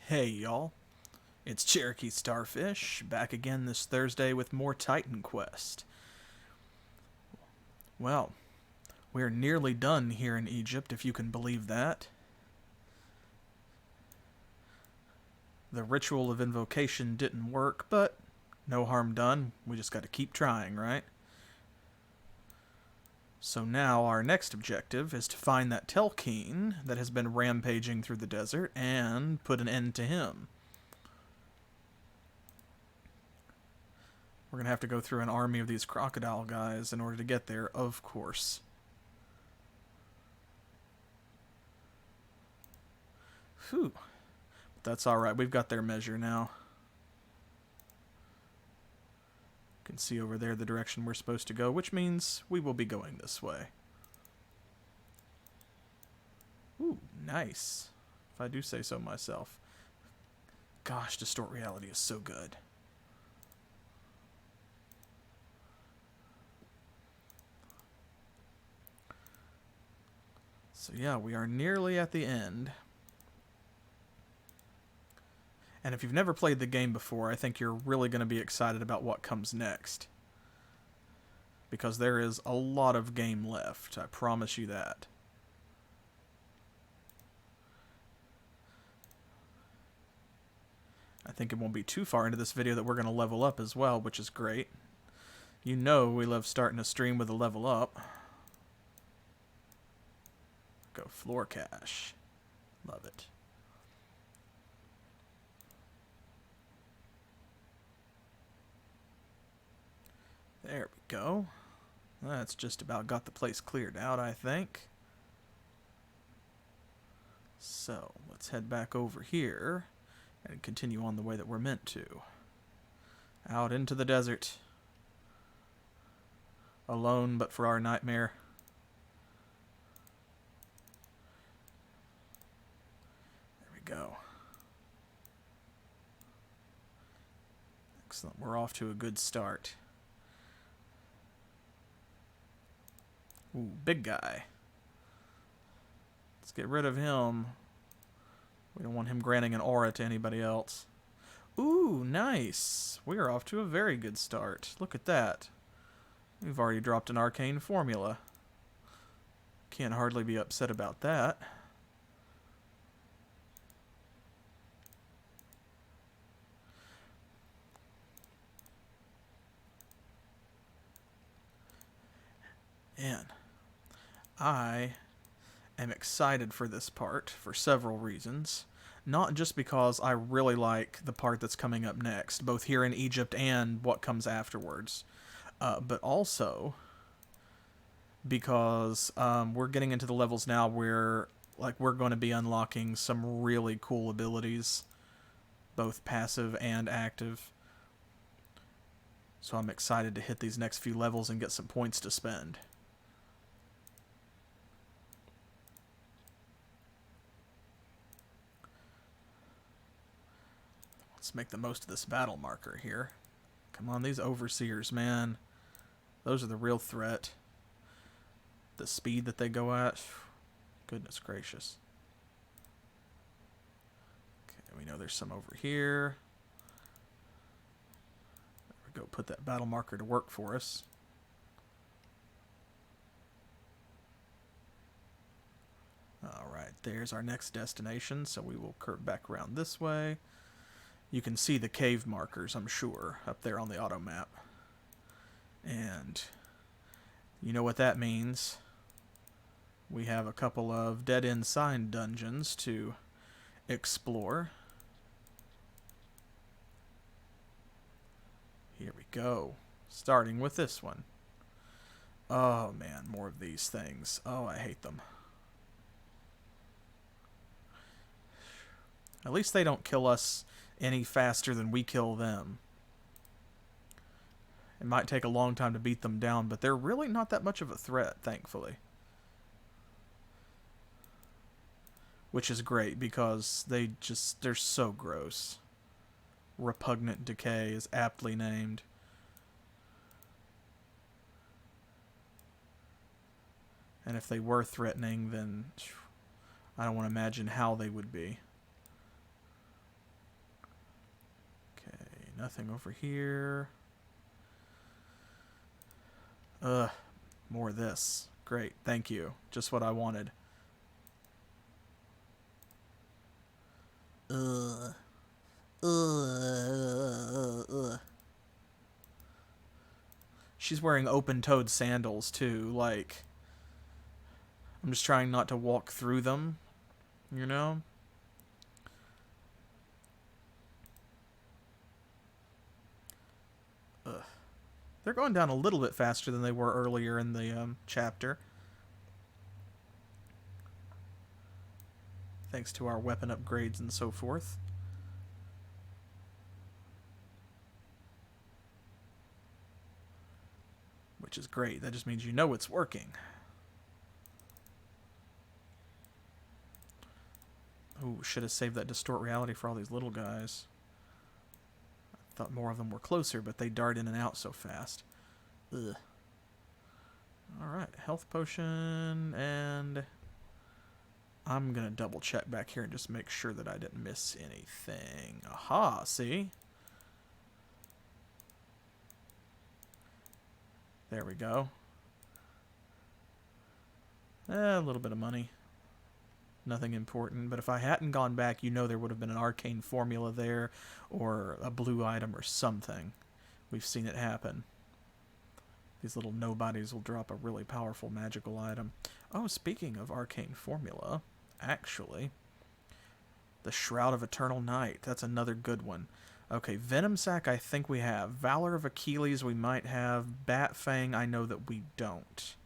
Hey y'all, it's CherokeeStarfish, back again this Thursday with more Titan Quest. Well, we're nearly done here in Egypt, if you can believe that. The ritual of invocation didn't work, but no harm done. We just gotta keep trying, right? So now our next objective is to find that Telkine that has been rampaging through the desert and put an end to him. We're going to have to go through an army of these crocodile guys in order to get there, of course. Whew. But that's alright, we've got their measure now. You can see over there the direction we're supposed to go, which means we will be going this way. Ooh, nice. If I do say so myself. Gosh, Distort Reality is so good. So yeah, we are nearly at the end. And if you've never played the game before, I think you're really going to be excited about what comes next. Because there is a lot of game left, I promise you that. I think it won't be too far into this video that we're going to level up as well, which is great. You know we love starting a stream with a level up. Go floor cache. Love it. There we go. That's just about got the place cleared out, I think. So, let's head back over here and continue on the way that we're meant to. Out into the desert. Alone but for our nightmare. There we go. Excellent. We're off to a good start. Ooh, big guy. Let's get rid of him. We don't want him granting an aura to anybody else. Ooh, nice. We're off to a very good start. Look at that. We've already dropped an arcane formula. Can't hardly be upset about that. And I am excited for this part for several reasons. Not just because I really like the part that's coming up next, both here in Egypt and what comes afterwards, but also because we're getting into the levels now where we're going to be unlocking some really cool abilities, both passive and active. So I'm excited to hit these next few levels and get some points to spend. Let's make the most of this battle marker here. Come on, these overseers, man. Those are the real threat. The speed that they go at. Goodness gracious. Okay, we know there's some over here. There we go, put that battle marker to work for us. Alright, there's our next destination, so we will curve back around this way. You can see the cave markers, I'm sure, up there on the auto map. And you know what that means. We have a couple of dead-end sign dungeons to explore. Here we go. Starting with this one. Oh man, more of these things. Oh, I hate them. At least they don't kill us any faster than we kill them. It might take a long time to beat them down, but they're really not that much of a threat, thankfully. Which is great, because they're so gross. Repugnant Decay is aptly named. And if they were threatening, then I don't want to imagine how they would be. nothing over here. Ugh, more of this. Great, thank you. Just what I wanted. Ugh. Ugh. She's wearing open-toed sandals, too. Like, I'm just trying not to walk through them, you know? Ugh. They're going down a little bit faster than they were earlier in the chapter. Thanks to our weapon upgrades and so forth. Which is great. That just means you know it's working. Ooh, should have saved that distort reality for all these little guys. I thought more of them were closer, but they dart in and out so fast. Ugh. Alright, health potion, and I'm gonna double check back here and just make sure that I didn't miss anything. Aha, see? There we go. A little bit of money. Nothing important, but if I hadn't gone back, you know there would have been an arcane formula there, or a blue item or something. We've seen it happen. These little nobodies will drop a really powerful magical item. Oh, speaking of arcane formula, actually, the Shroud of Eternal Night. That's another good one. Okay, Venom Sac I think we have. Valor of Achilles we might have. Bat Fang I know that we don't.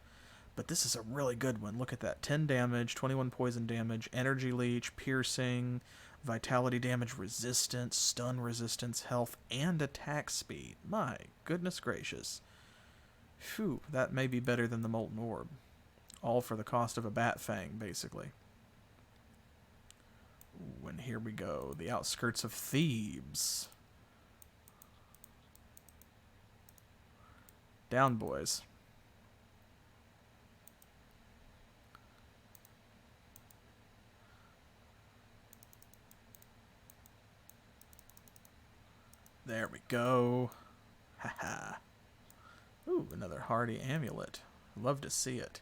But this is a really good one. Look at that. 10 damage, 21 poison damage, energy leech, piercing, vitality damage, resistance, stun resistance, health, and attack speed. My goodness gracious. Phew, that may be better than the Molten Orb. All for the cost of a Bat Fang, basically. Ooh, and here we go. The Outskirts of Thebes. Down, boys. There we go. Haha. Ooh, another hardy amulet. Love to see it.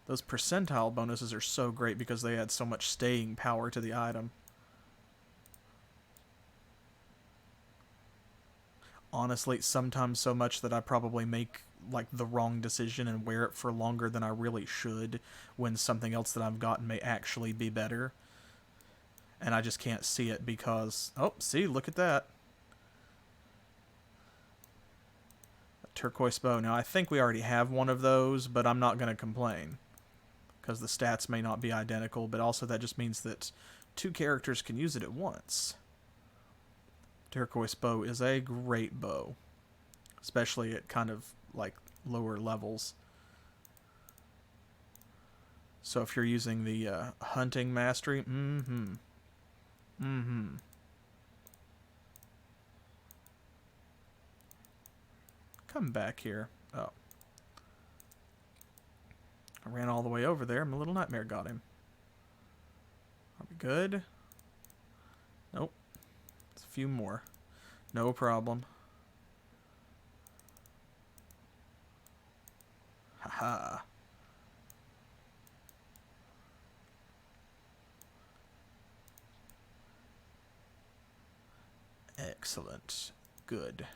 Those percentile bonuses are so great because they add so much staying power to the item. Honestly, sometimes so much that I probably make like the wrong decision and wear it for longer than I really should when something else that I've gotten may actually be better. And I just can't see it because... Oh, see, look at that. Turquoise bow. Now, I think we already have one of those, but I'm not going to complain because the stats may not be identical, but also that just means that two characters can use it at once. Turquoise bow is a great bow, especially at kind of like lower levels. So if you're using the hunting mastery, come back here. Oh. I ran all the way over there. My little nightmare got him. Are we good? Nope. It's a few more. No problem. Haha. Excellent. Good.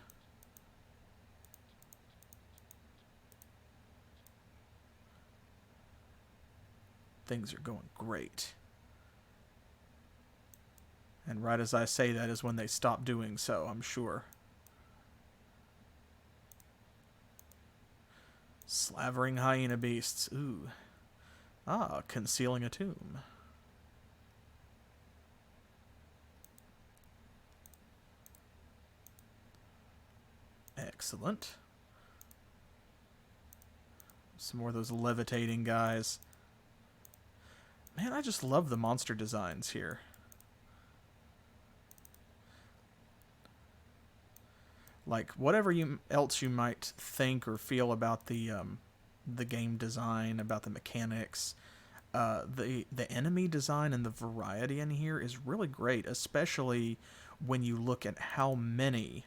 Things are going great. And right as I say that is when they stop doing so, I'm sure. Slavering hyena beasts. Ooh. Ah, concealing a tomb. Excellent. Some more of those levitating guys. Man, I just love the monster designs here. Like, whatever else you might think or feel about the game design, about the mechanics, the enemy design and the variety in here is really great, especially when you look at how many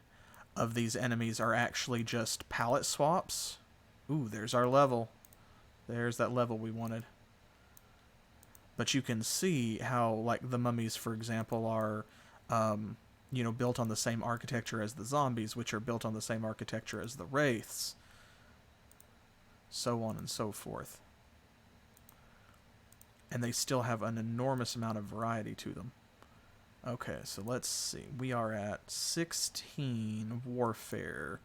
of these enemies are actually just palette swaps. Ooh, there's our level. There's that level we wanted. But you can see how, like, the mummies, for example, are, built on the same architecture as the zombies, which are built on the same architecture as the wraiths. So on and so forth. And they still have an enormous amount of variety to them. Okay, so let's see. We are at 16 Warfare.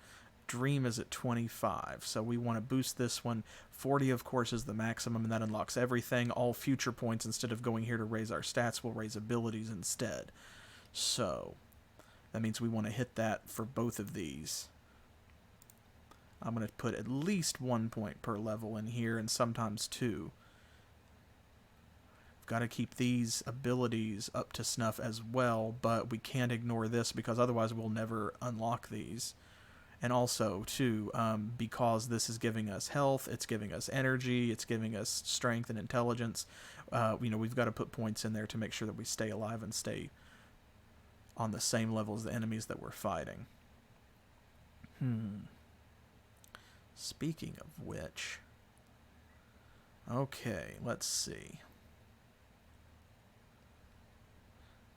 Dream is at 25, so we want to boost this one. 40, of course, is the maximum, and that unlocks everything. All future points, instead of going here to raise our stats, will raise abilities instead. So, that means we want to hit that for both of these. I'm going to put at least 1 point per level in here, and sometimes 2. Got to keep these abilities up to snuff as well, but we can't ignore this because otherwise we'll never unlock these. And also, too, because this is giving us health, it's giving us energy, it's giving us strength and intelligence, we've got to put points in there to make sure that we stay alive and stay on the same level as the enemies that we're fighting. Speaking of which... Okay, let's see.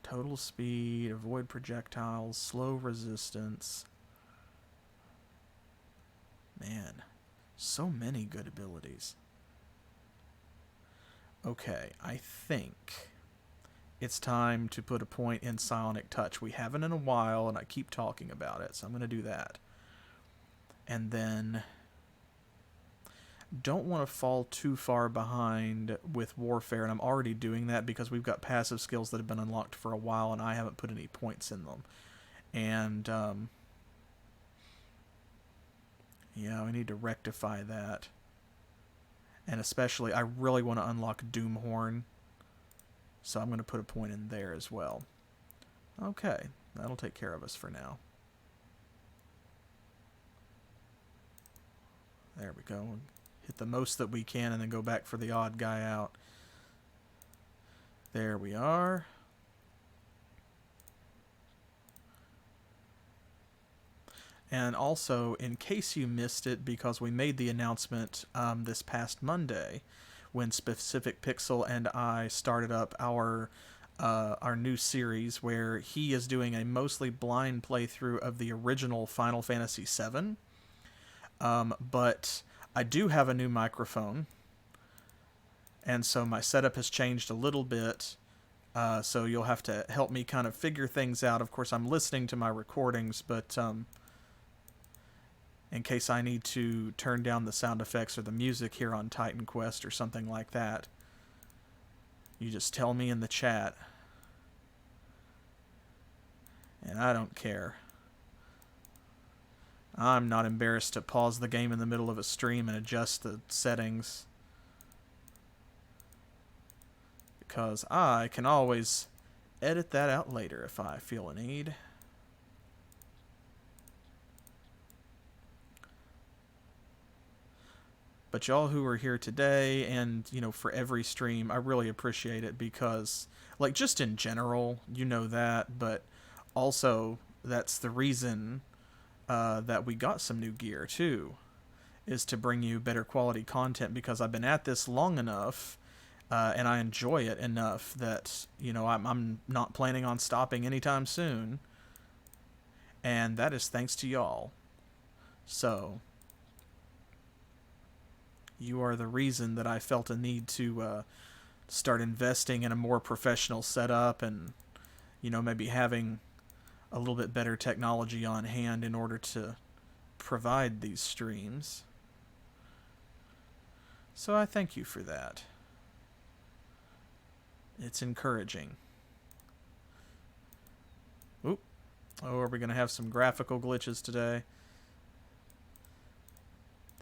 Total speed, avoid projectiles, slow resistance. Man, so many good abilities. Okay, I think it's time to put a point in Psionic Touch. We haven't in a while, and I keep talking about it, so I'm going to do that. And then... don't want to fall too far behind with Warfare, and I'm already doing that because we've got passive skills that have been unlocked for a while, and I haven't put any points in them. And, yeah, we need to rectify that. And especially, I really want to unlock Doomhorn, so I'm going to put a point in there as well. Okay, that'll take care of us for now. There we go. Hit the most that we can and then go back for the odd guy out. There we are. And also, in case you missed it, because we made the announcement this past Monday, when Specific Pixel and I started up our new series where he is doing a mostly blind playthrough of the original Final Fantasy VII. But I do have a new microphone, and so my setup has changed a little bit, so you'll have to help me kind of figure things out. Of course, I'm listening to my recordings, but in case I need to turn down the sound effects or the music here on Titan Quest or something like that, you just tell me in the chat, and I don't care. I'm not embarrassed to pause the game in the middle of a stream and adjust the settings, because I can always edit that out later if I feel a need. But y'all who are here today and, for every stream, I really appreciate it because, like, just in general, you know that, but also that's the reason that we got some new gear, too, is to bring you better quality content because I've been at this long enough and I enjoy it enough that, I'm not planning on stopping anytime soon. And that is thanks to y'all. So... you are the reason that I felt a need to start investing in a more professional setup and, maybe having a little bit better technology on hand in order to provide these streams. So I thank you for that. It's encouraging. Oop. Oh, are we going to have some graphical glitches today?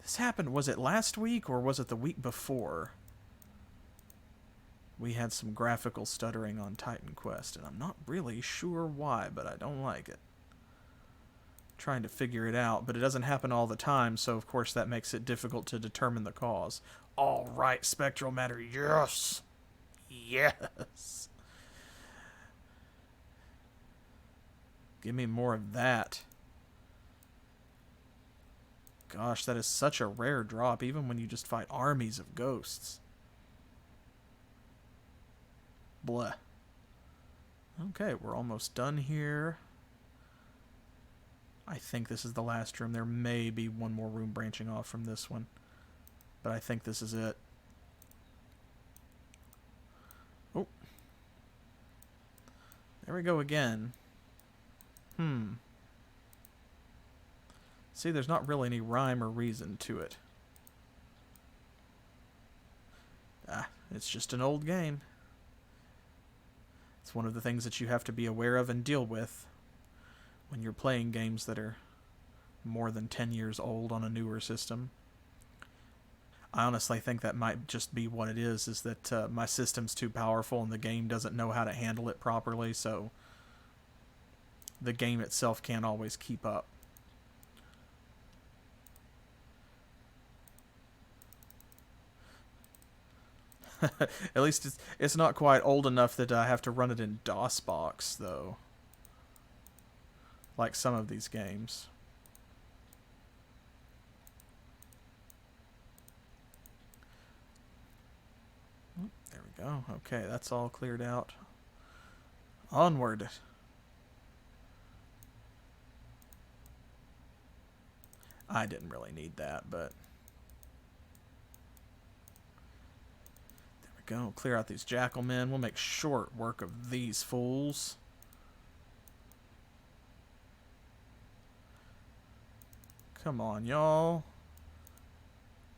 This happened, was it last week or was it the week before? We had some graphical stuttering on Titan Quest, and I'm not really sure why, but I don't like it. Trying to figure it out, but it doesn't happen all the time, so of course that makes it difficult to determine the cause. All right, spectral matter, yes! Yes! Give me more of that. Gosh, that is such a rare drop, even when you just fight armies of ghosts. Bleh. Okay, we're almost done here. I think this is the last room. There may be one more room branching off from this one, but I think this is it. Oh. There we go again. See, there's not really any rhyme or reason to it. It's just an old game. It's one of the things that you have to be aware of and deal with when you're playing games that are more than 10 years old on a newer system. I honestly think that might just be what it is that my system's too powerful and the game doesn't know how to handle it properly, so the game itself can't always keep up. At least it's not quite old enough that I have to run it in DOSBox, though. Like some of these games. There we go. Okay, that's all cleared out. Onward. I didn't really need that, but... Go clear out these jackal men. We'll make short work of these fools. Come on, y'all.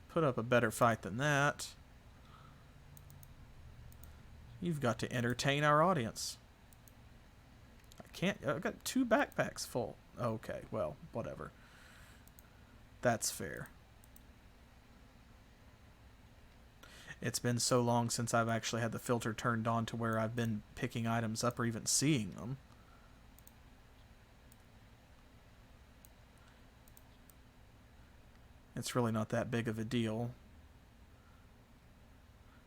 Put up a better fight than that. You've got to entertain our audience. I can't. I've got 2 backpacks full. Okay, well, whatever. That's fair. It's been so long since I've actually had the filter turned on to where I've been picking items up or even seeing them. It's really not that big of a deal.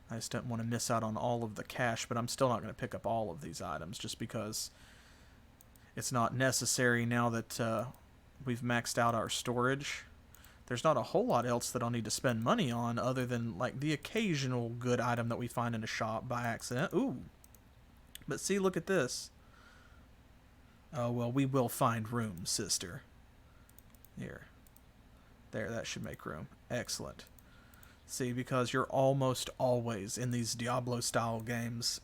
I just don't want to miss out on all of the cash, but I'm still not going to pick up all of these items just because it's not necessary now that we've maxed out our storage. There's not a whole lot else that I'll need to spend money on other than like the occasional good item that we find in a shop by accident. Ooh. But see, look at this. Oh, well, we will find room, sister. Here. There, that should make room. Excellent. See, because you're almost always in these Diablo-style games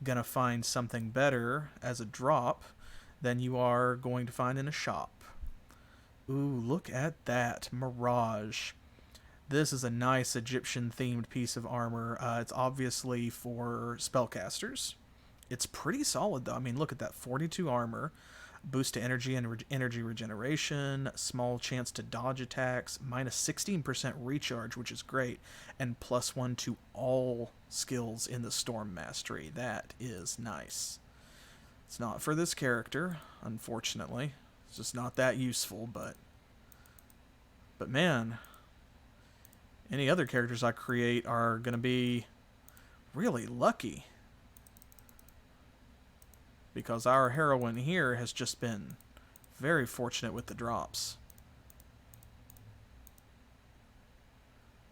gonna find something better as a drop than you are going to find in a shop. Ooh, look at that. Mirage. This is a nice Egyptian-themed piece of armor. It's obviously for spellcasters. It's pretty solid, though. I mean, look at that. 42 armor. Boost to energy and energy regeneration. Small chance to dodge attacks. Minus 16% recharge, which is great. And +1 to all skills in the Storm Mastery. That is nice. It's not for this character, unfortunately. It's just not that useful, but man, any other characters I create are going to be really lucky. Because our heroine here has just been very fortunate with the drops.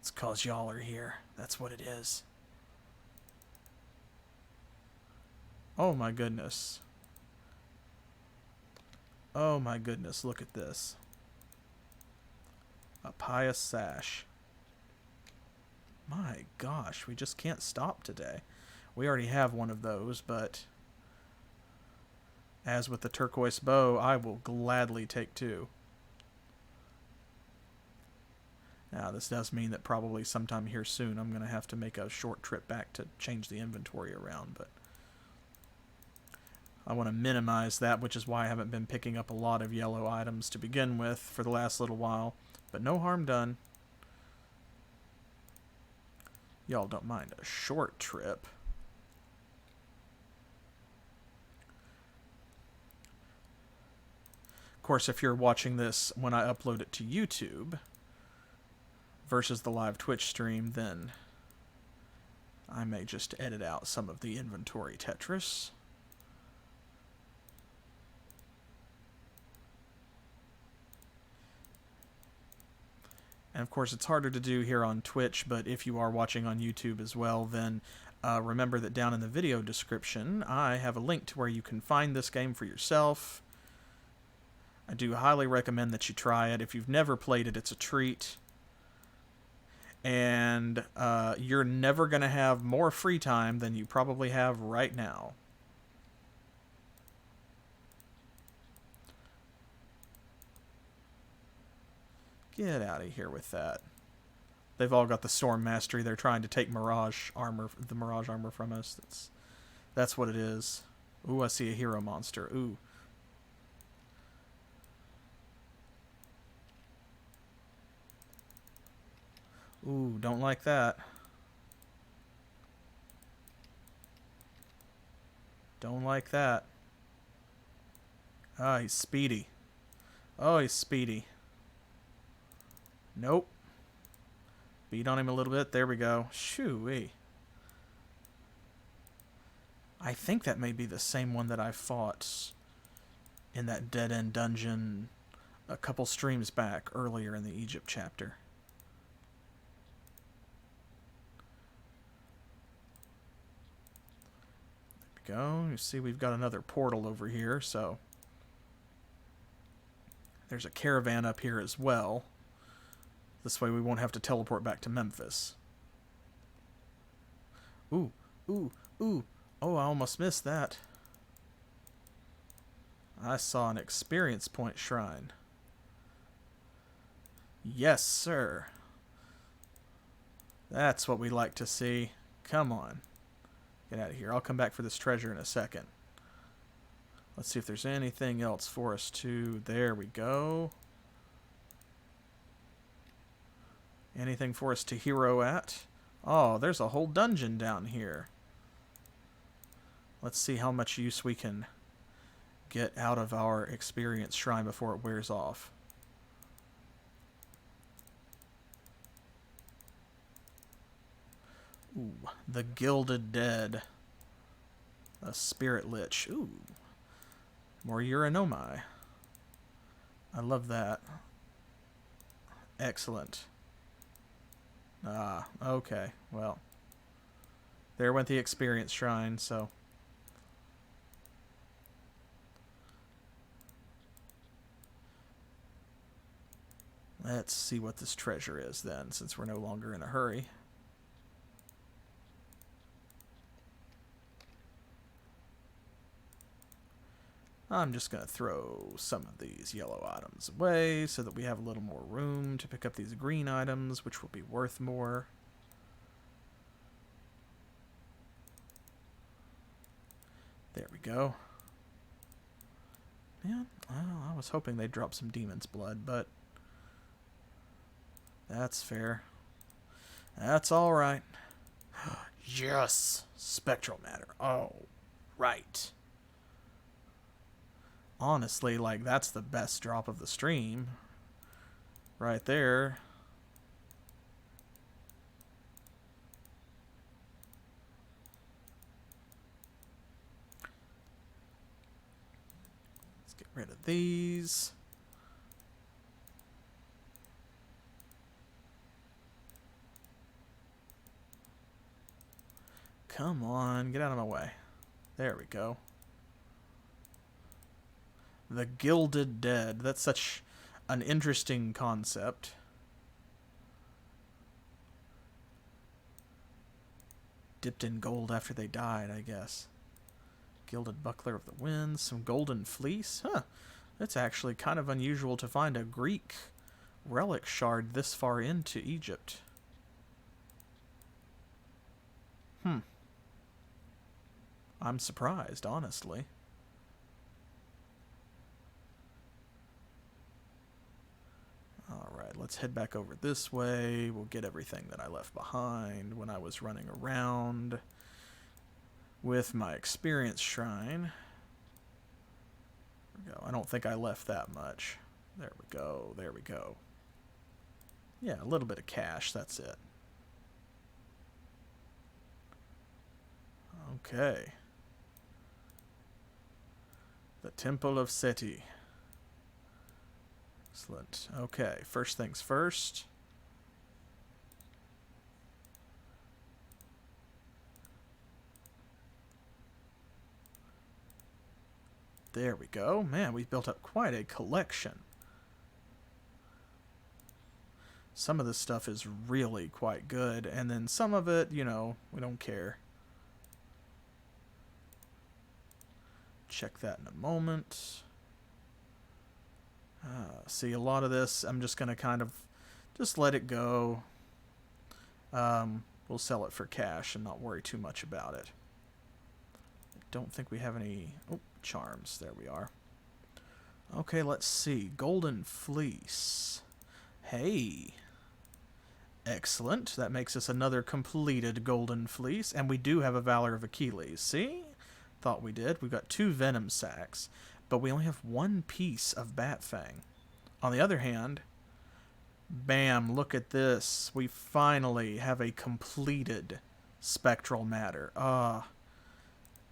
It's 'cause y'all are here. That's what it is. Oh my goodness. Oh my goodness, look at this. A pious sash. My gosh, we just can't stop today. We already have one of those, but as with the turquoise bow, I will gladly take 2. Now, this does mean that probably sometime here soon I'm going to have to make a short trip back to change the inventory around, but I want to minimize that, which is why I haven't been picking up a lot of yellow items to begin with for the last little while. But no harm done. Y'all don't mind a short trip. Of course, if you're watching this when I upload it to YouTube versus the live Twitch stream, then I may just edit out some of the inventory Tetris. And of course, it's harder to do here on Twitch, but if you are watching on YouTube as well, then remember that down in the video description, I have a link to where you can find this game for yourself. I do highly recommend that you try it. If you've never played it, it's a treat. And you're never going to have more free time than you probably have right now. Get out of here with that. They've all got the Storm Mastery. They're trying to take Mirage armor, the Mirage armor from us. That's what it is. Ooh, I see a hero monster. Ooh. Ooh, don't like that. Don't like that. Ah, he's speedy. Oh, he's speedy. Nope. Beat on him a little bit. There we go. Shoo-wee. I think that may be the same one that I fought in that dead-end dungeon a couple streams back earlier in the Egypt chapter. There we go. You see we've got another portal over here, so there's a caravan up here as well. This way we won't have to teleport back to Memphis. Ooh, ooh, ooh. Oh, I almost missed that. I saw an experience point shrine. Yes, sir. That's what we like to see. Come on. Get out of here. I'll come back for this treasure in a second. Let's see if there's anything else for us to... There we go. Anything for us to hero at? Oh, there's a whole dungeon down here. Let's see how much use we can get out of our experience shrine before it wears off. Ooh, the Gilded Dead. A Spirit Lich. Ooh. More Uranomai. I love that. Excellent. Ah, okay. Well, there went the experience shrine, so... Let's see what this treasure is then, since we're no longer in a hurry. I'm just going to throw some of these yellow items away so that we have a little more room to pick up these green items, which will be worth more. There we go. Man, well, I was hoping they'd drop some demon's blood, but that's fair. That's all right. Yes! Spectral matter. Oh, right. Honestly, like, that's the best drop of the stream. Right there. Let's get rid of these. Come on, get out of my way. There we go. The Gilded Dead. That's such an interesting concept. Dipped in gold after they died, I guess. Gilded Buckler of the Winds. Some Golden Fleece. Huh. It's actually kind of unusual to find a Greek relic shard this far into Egypt. I'm surprised, honestly. Alright, let's head back over this way. We'll get everything that I left behind when I was running around with my experience shrine. There we go. I don't think I left that much. There we go. There we go. Yeah, a little bit of cash. That's it. Okay. The Temple of Seti. Excellent. Okay, first things first. There we go. Man, we've built up quite a collection. Some of this stuff is really quite good, and then some of it, you know, we don't care. Check that in a moment. See, a lot of this, I'm just going to kind of just let it go. We'll sell it for cash and not worry too much about it. I don't think we have any charms. There we are. Okay, let's see. Golden Fleece. Hey. Excellent. That makes us another completed Golden Fleece. And we do have a Valor of Achilles. See? Thought we did. We've got 2 Venom Sacs. But we only have 1 piece of Bat Fang. On the other hand, bam, look at this. We finally have a completed Spectral Matter.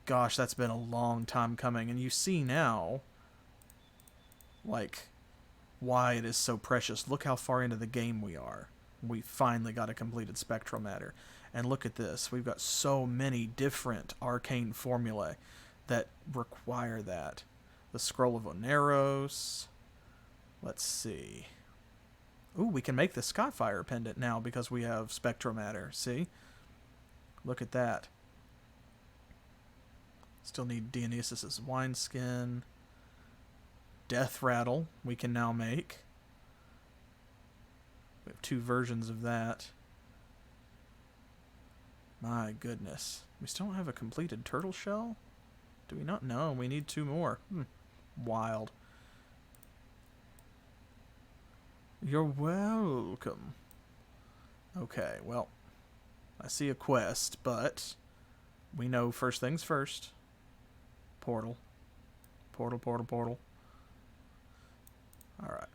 Gosh, that's been a long time coming. And you see now, like, why it is so precious. Look how far into the game we are. We finally got a completed Spectral Matter. And look at this. We've got so many different arcane formulae that require that. The Scroll of Oneros. Let's see. Ooh, we can make the Skyfire pendant now because we have Spectral Matter. See? Look at that. Still need Dionysus's Wineskin. Death Rattle we can now make. We have 2 versions of that. My goodness. We still don't have a completed turtle shell? Do we not? No, we need 2 more. Wild. You're welcome. Okay, well, I see a quest, but we know first things first. Portal. Portal, portal, portal. Alright.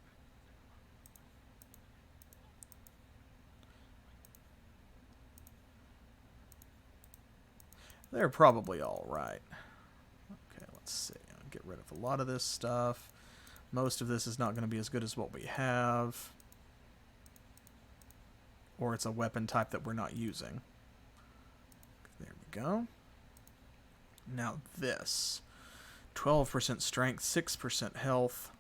They're probably alright. Okay, let's see. I'll get rid of a lot of this stuff. Most of this is not going to be as good as what we have. Or it's a weapon type that we're not using. There we go. Now this. 12% strength, 6% health.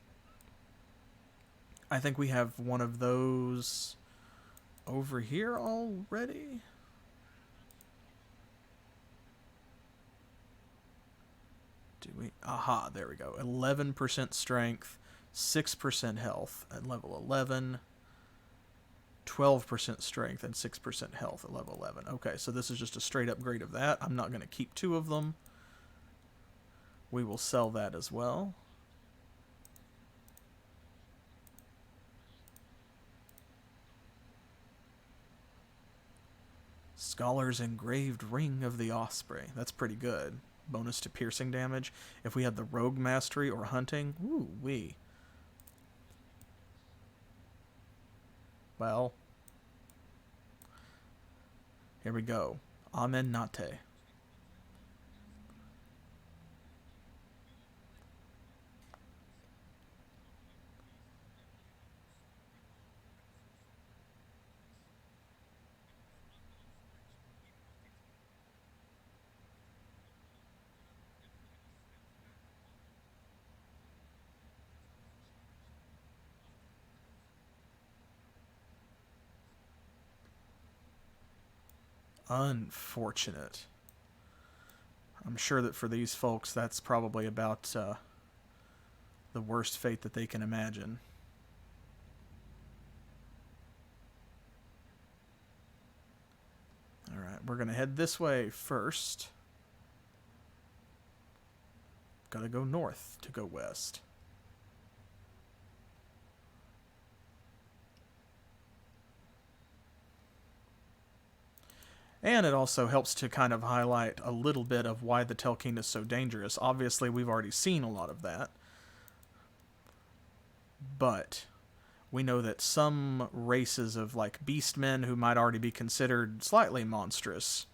I think we have one of those over here already. Do we? Aha, there we go. 11% strength, 6% health at level 11. 12% strength and 6% health at level 11. Okay, so this is just a straight upgrade of that. I'm not going to keep 2 of them. We will sell that as well. Scholar's Engraved Ring of the Osprey. That's pretty good. Bonus to piercing damage. If we had the Rogue Mastery or Hunting, ooh wee. Well, here we go. Amen Nate. Unfortunate. I'm sure that for these folks, that's probably about the worst fate that they can imagine. Alright, we're going to head this way first. Gotta go north to go west. And it also helps to kind of highlight a little bit of why the Telkine is so dangerous. Obviously, we've already seen a lot of that. But we know that some races of, like, beastmen who might already be considered slightly monstrous,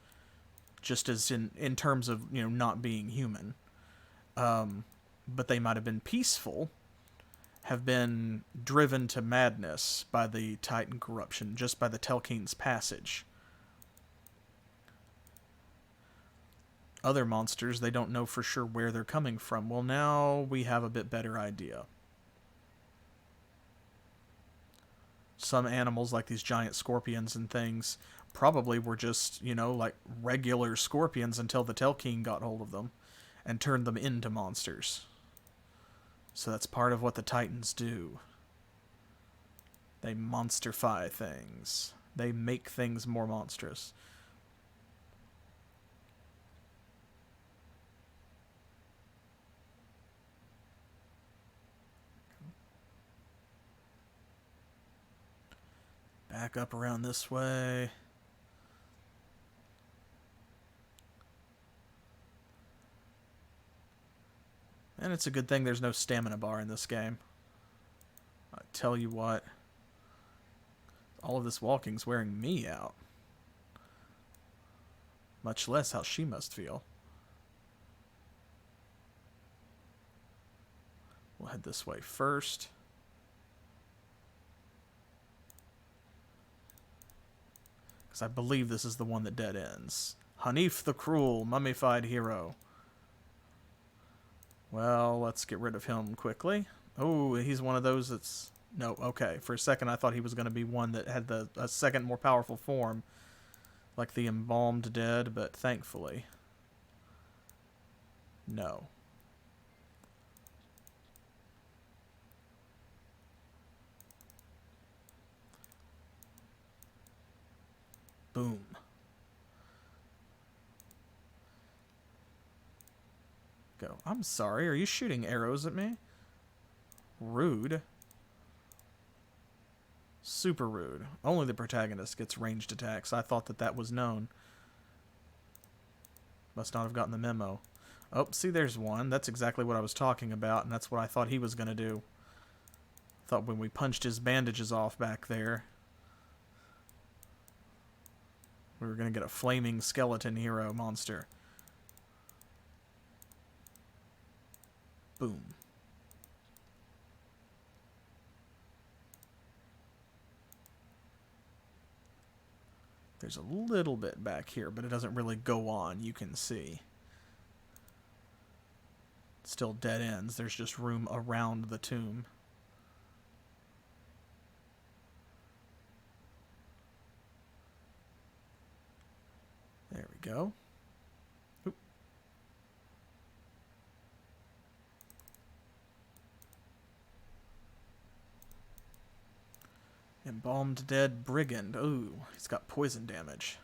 just as in terms of, you know, not being human, but they might have been peaceful, have been driven to madness by the Titan corruption, just by the Telkine's passage. other monsters, they don't know for sure where they're coming from. Well, now we have a bit better idea. Some animals, like these giant scorpions and things, probably were just, you know, like regular scorpions until the Telkine got hold of them and turned them into monsters. So that's part of what the Titans do. They monsterify things. They make things more monstrous. Back up around this way. And it's a good thing there's no stamina bar in this game. I tell you what, all of this walking's wearing me out. Much less how she must feel. We'll head this way first. Because I believe this is the one that dead ends. Hanif the Cruel, mummified hero. Well, let's get rid of him quickly. Oh, he's one of those that's... No, okay. For a second, I thought he was going to be one that had a second, more powerful form. Like the Embalmed Dead, but thankfully... No. Boom. Go. I'm sorry, are you shooting arrows at me? Rude. Super rude. Only the protagonist gets ranged attacks. I thought that was known. Must not have gotten the memo. Oh, see, there's one. That's exactly what I was talking about, and that's what I thought he was going to do. Thought when we punched his bandages off back there, we were going to get a flaming skeleton hero monster. Boom. There's a little bit back here, but it doesn't really go on, you can see. Still dead ends. There's just room around the tomb. There we go. Oop. Embalmed Dead Brigand. Ooh, he's got poison damage.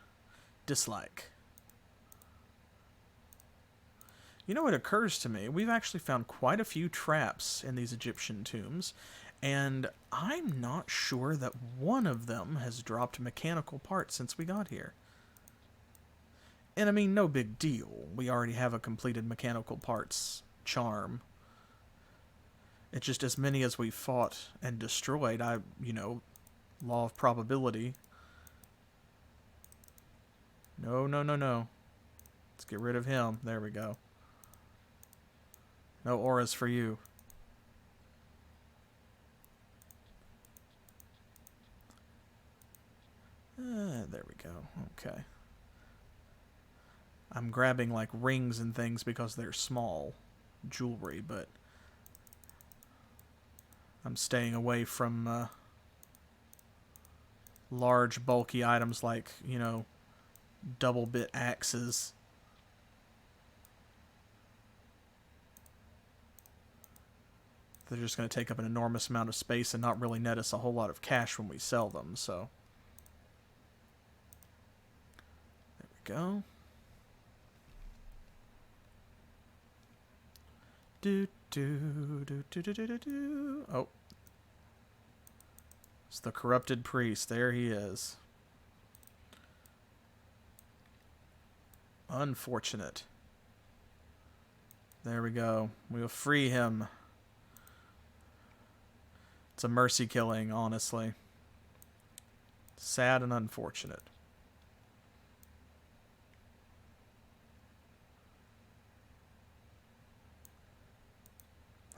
Dislike. You know, it occurs to me, we've actually found quite a few traps in these Egyptian tombs, and I'm not sure that one of them has dropped mechanical parts since we got here. And I mean, no big deal. We already have a completed mechanical parts charm. It's just as many as we've fought and destroyed, you know, law of probability. No, no, no, no. Let's get rid of him. There we go. No auras for you. There we go. Okay. I'm grabbing like rings and things because they're small jewelry, but I'm staying away from large, bulky items like, you know, double bit axes. They're just going to take up an enormous amount of space and not really net us a whole lot of cash when we sell them, so. There we go. Oh. It's the corrupted priest. There he is. Unfortunate. There we go. We'll free him. It's a mercy killing, honestly. Sad and unfortunate.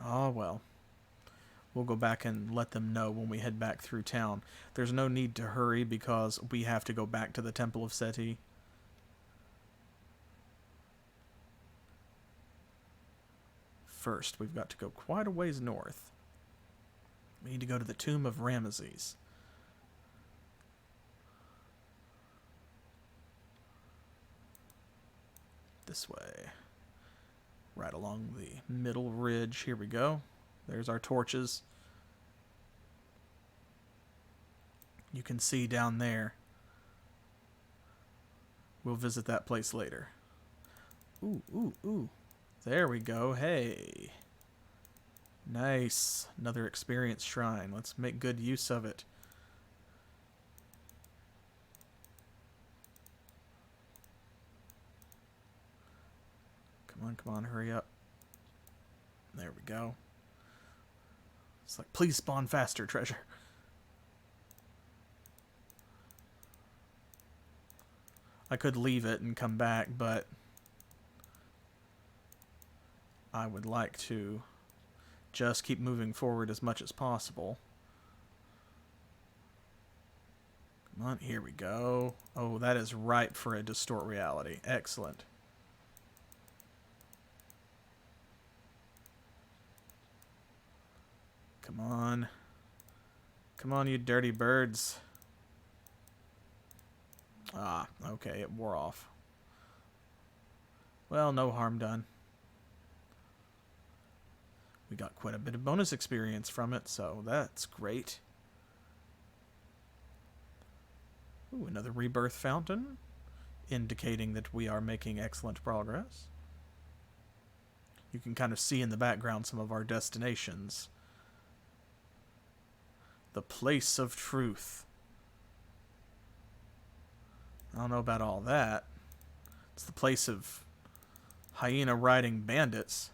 Oh, well. We'll go back and let them know when we head back through town. There's no need to hurry because we have to go back to the Temple of Seti. first? We've got to go quite a ways north. We need to go to the tomb of Ramesses. This way. Right along the middle ridge. Here we go. There's our torches. You can see down there. We'll visit that place later. Ooh, ooh, ooh. There we go. Hey. Nice. Another experience shrine. Let's make good use of it. Come on, hurry up. There we go. It's like, please spawn faster, treasure. I could leave it and come back, but I would like to just keep moving forward as much as possible. Come on, here we go. Oh, that is ripe for a distort reality. Excellent. Come on. Come on, you dirty birds. Ah, okay, it wore off. Well, no harm done. We got quite a bit of bonus experience from it, so that's great. Ooh, another rebirth fountain, indicating that we are making excellent progress. You can kind of see in the background some of our destinations. The place of truth. I don't know about all that. It's the place of hyena riding bandits.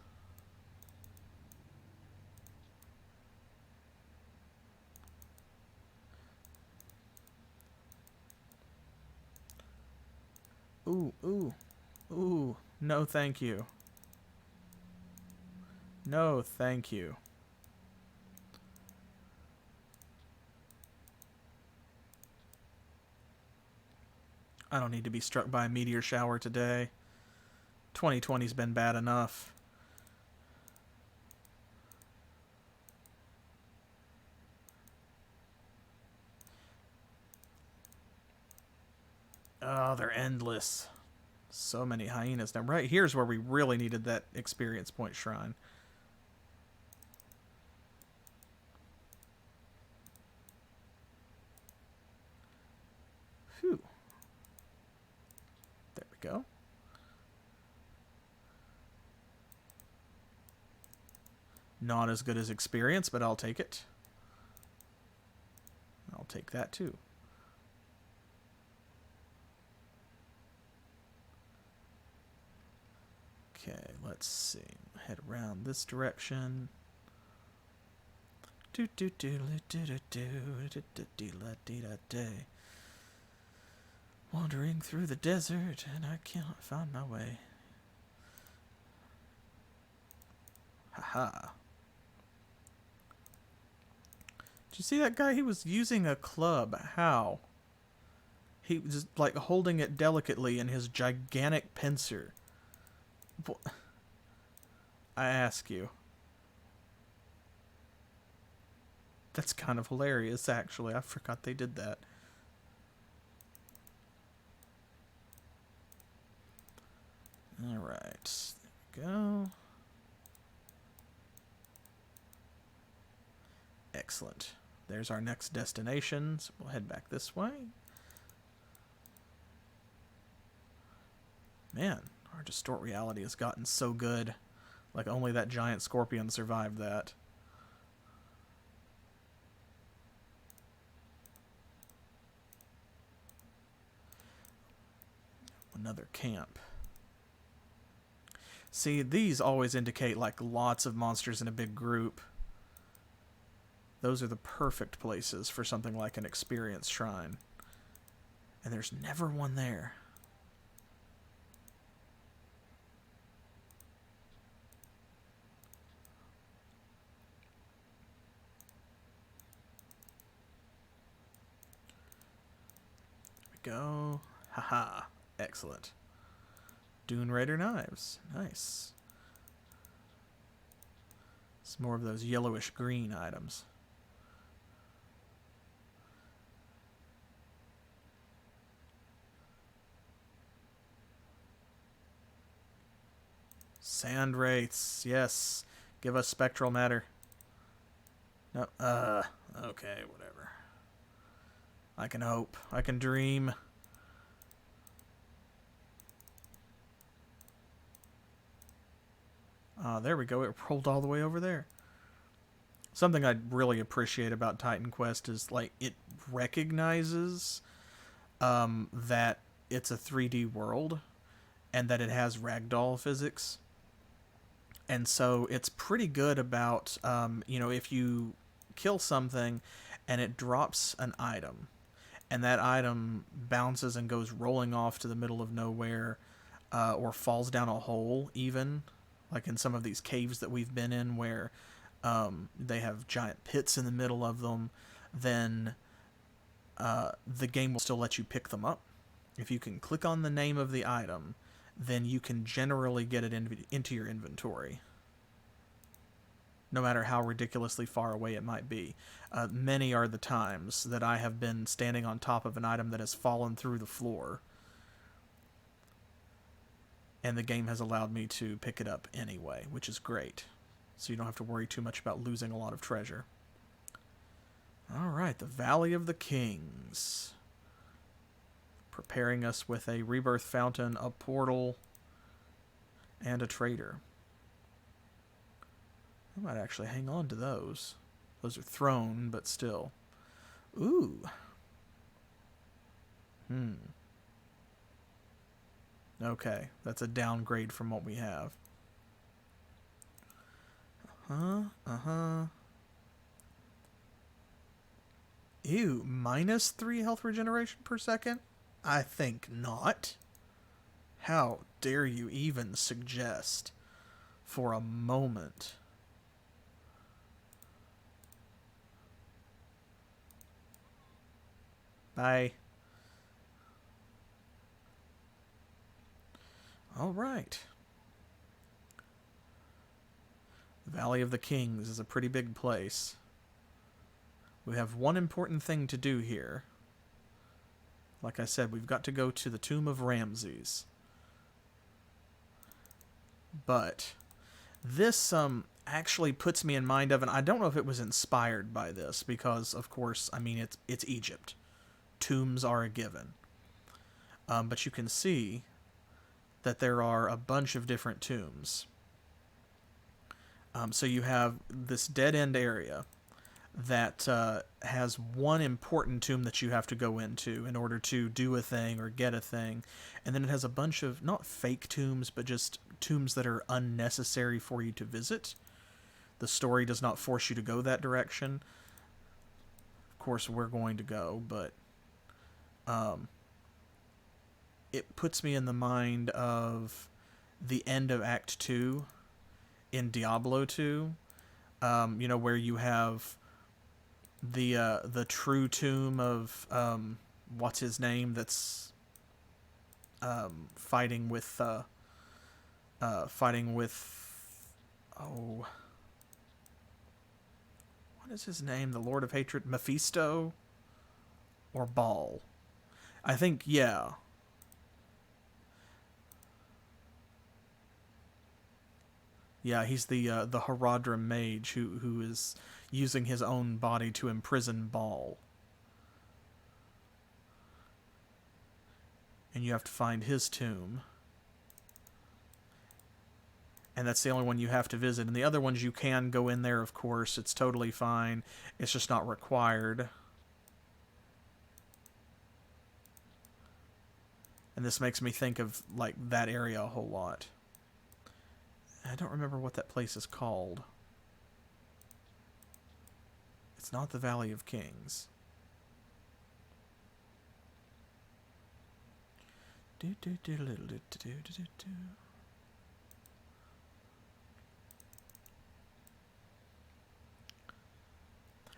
Ooh, ooh, ooh. No, thank you. No, thank you. I don't need to be struck by a meteor shower today. 2020's been bad enough. Oh, they're endless. So many hyenas. Now, right here's where we really needed that experience point shrine. Phew. There we go. Not as good as experience, but I'll take it. I'll take that too. Okay, let's see. Head around this direction. Do do do do do do do do do do do. Wandering through the desert, and I cannot find my way. Haha. Did you see that guy? He was using a club. How? He was like holding it delicately in his gigantic pincer. I ask you. That's kind of hilarious, actually. I forgot they did that. Alright. There we go. Excellent. There's our next destination. So we'll head back this way. Man, our distort reality has gotten so good. Like only that giant scorpion survived that. Another camp. See, these always indicate like lots of monsters in a big group. Those are the perfect places for something like an experience shrine. And there's never one there. There we go. Haha. Excellent. Dune Raider knives. Nice. It's more of those yellowish green items. Sand wraiths, yes. Give us spectral matter. No, okay, whatever. I can hope. I can dream. There we go. It rolled all the way over there. Something I really appreciate about Titan Quest is, like, it recognizes that it's a 3D world and that it has ragdoll physics. And so it's pretty good about, if you kill something and it drops an item, and that item bounces and goes rolling off to the middle of nowhere, or falls down a hole even, like in some of these caves that we've been in where they have giant pits in the middle of them, then the game will still let you pick them up. If you can click on the name of the item, then you can generally get it into your inventory, no matter how ridiculously far away it might be. Many are the times that I have been standing on top of an item that has fallen through the floor, and the game has allowed me to pick it up anyway, which is great. So you don't have to worry too much about losing a lot of treasure. Alright, the Valley of the Kings. Preparing us with a rebirth fountain, a portal, and a trader. I might actually hang on to those. Those are thrown, but still. Ooh. Okay, that's a downgrade from what we have. Ew, minus 3 health regeneration per second? I think not. How dare you even suggest for a moment? Bye. Alright. Valley of the Kings is a pretty big place. We have one important thing to do here. Like I said, we've got to go to the Tomb of Ramses. But this actually puts me in mind of, and I don't know if it was inspired by this, because, of course, I mean, it's Egypt. Tombs are a given. But you can see that there are a bunch of different tombs. So you have this dead-end area that has one important tomb that you have to go into in order to do a thing or get a thing. And then it has a bunch of, not fake tombs, but just tombs that are unnecessary for you to visit. The story does not force you to go that direction. Of course, we're going to go, but it puts me in the mind of the end of Act 2 in Diablo 2, where you have the true tomb of what's his name that's fighting with oh, what is his name? The Lord of Hatred, Mephisto or Baal? I think, yeah. Yeah, he's the Haradrim mage who is using his own body to imprison Baal. And you have to find his tomb. And that's the only one you have to visit. And the other ones you can go in there, of course. It's totally fine. It's just not required. And this makes me think of, like, that area a whole lot. I don't remember what that place is called. It's not the Valley of Kings.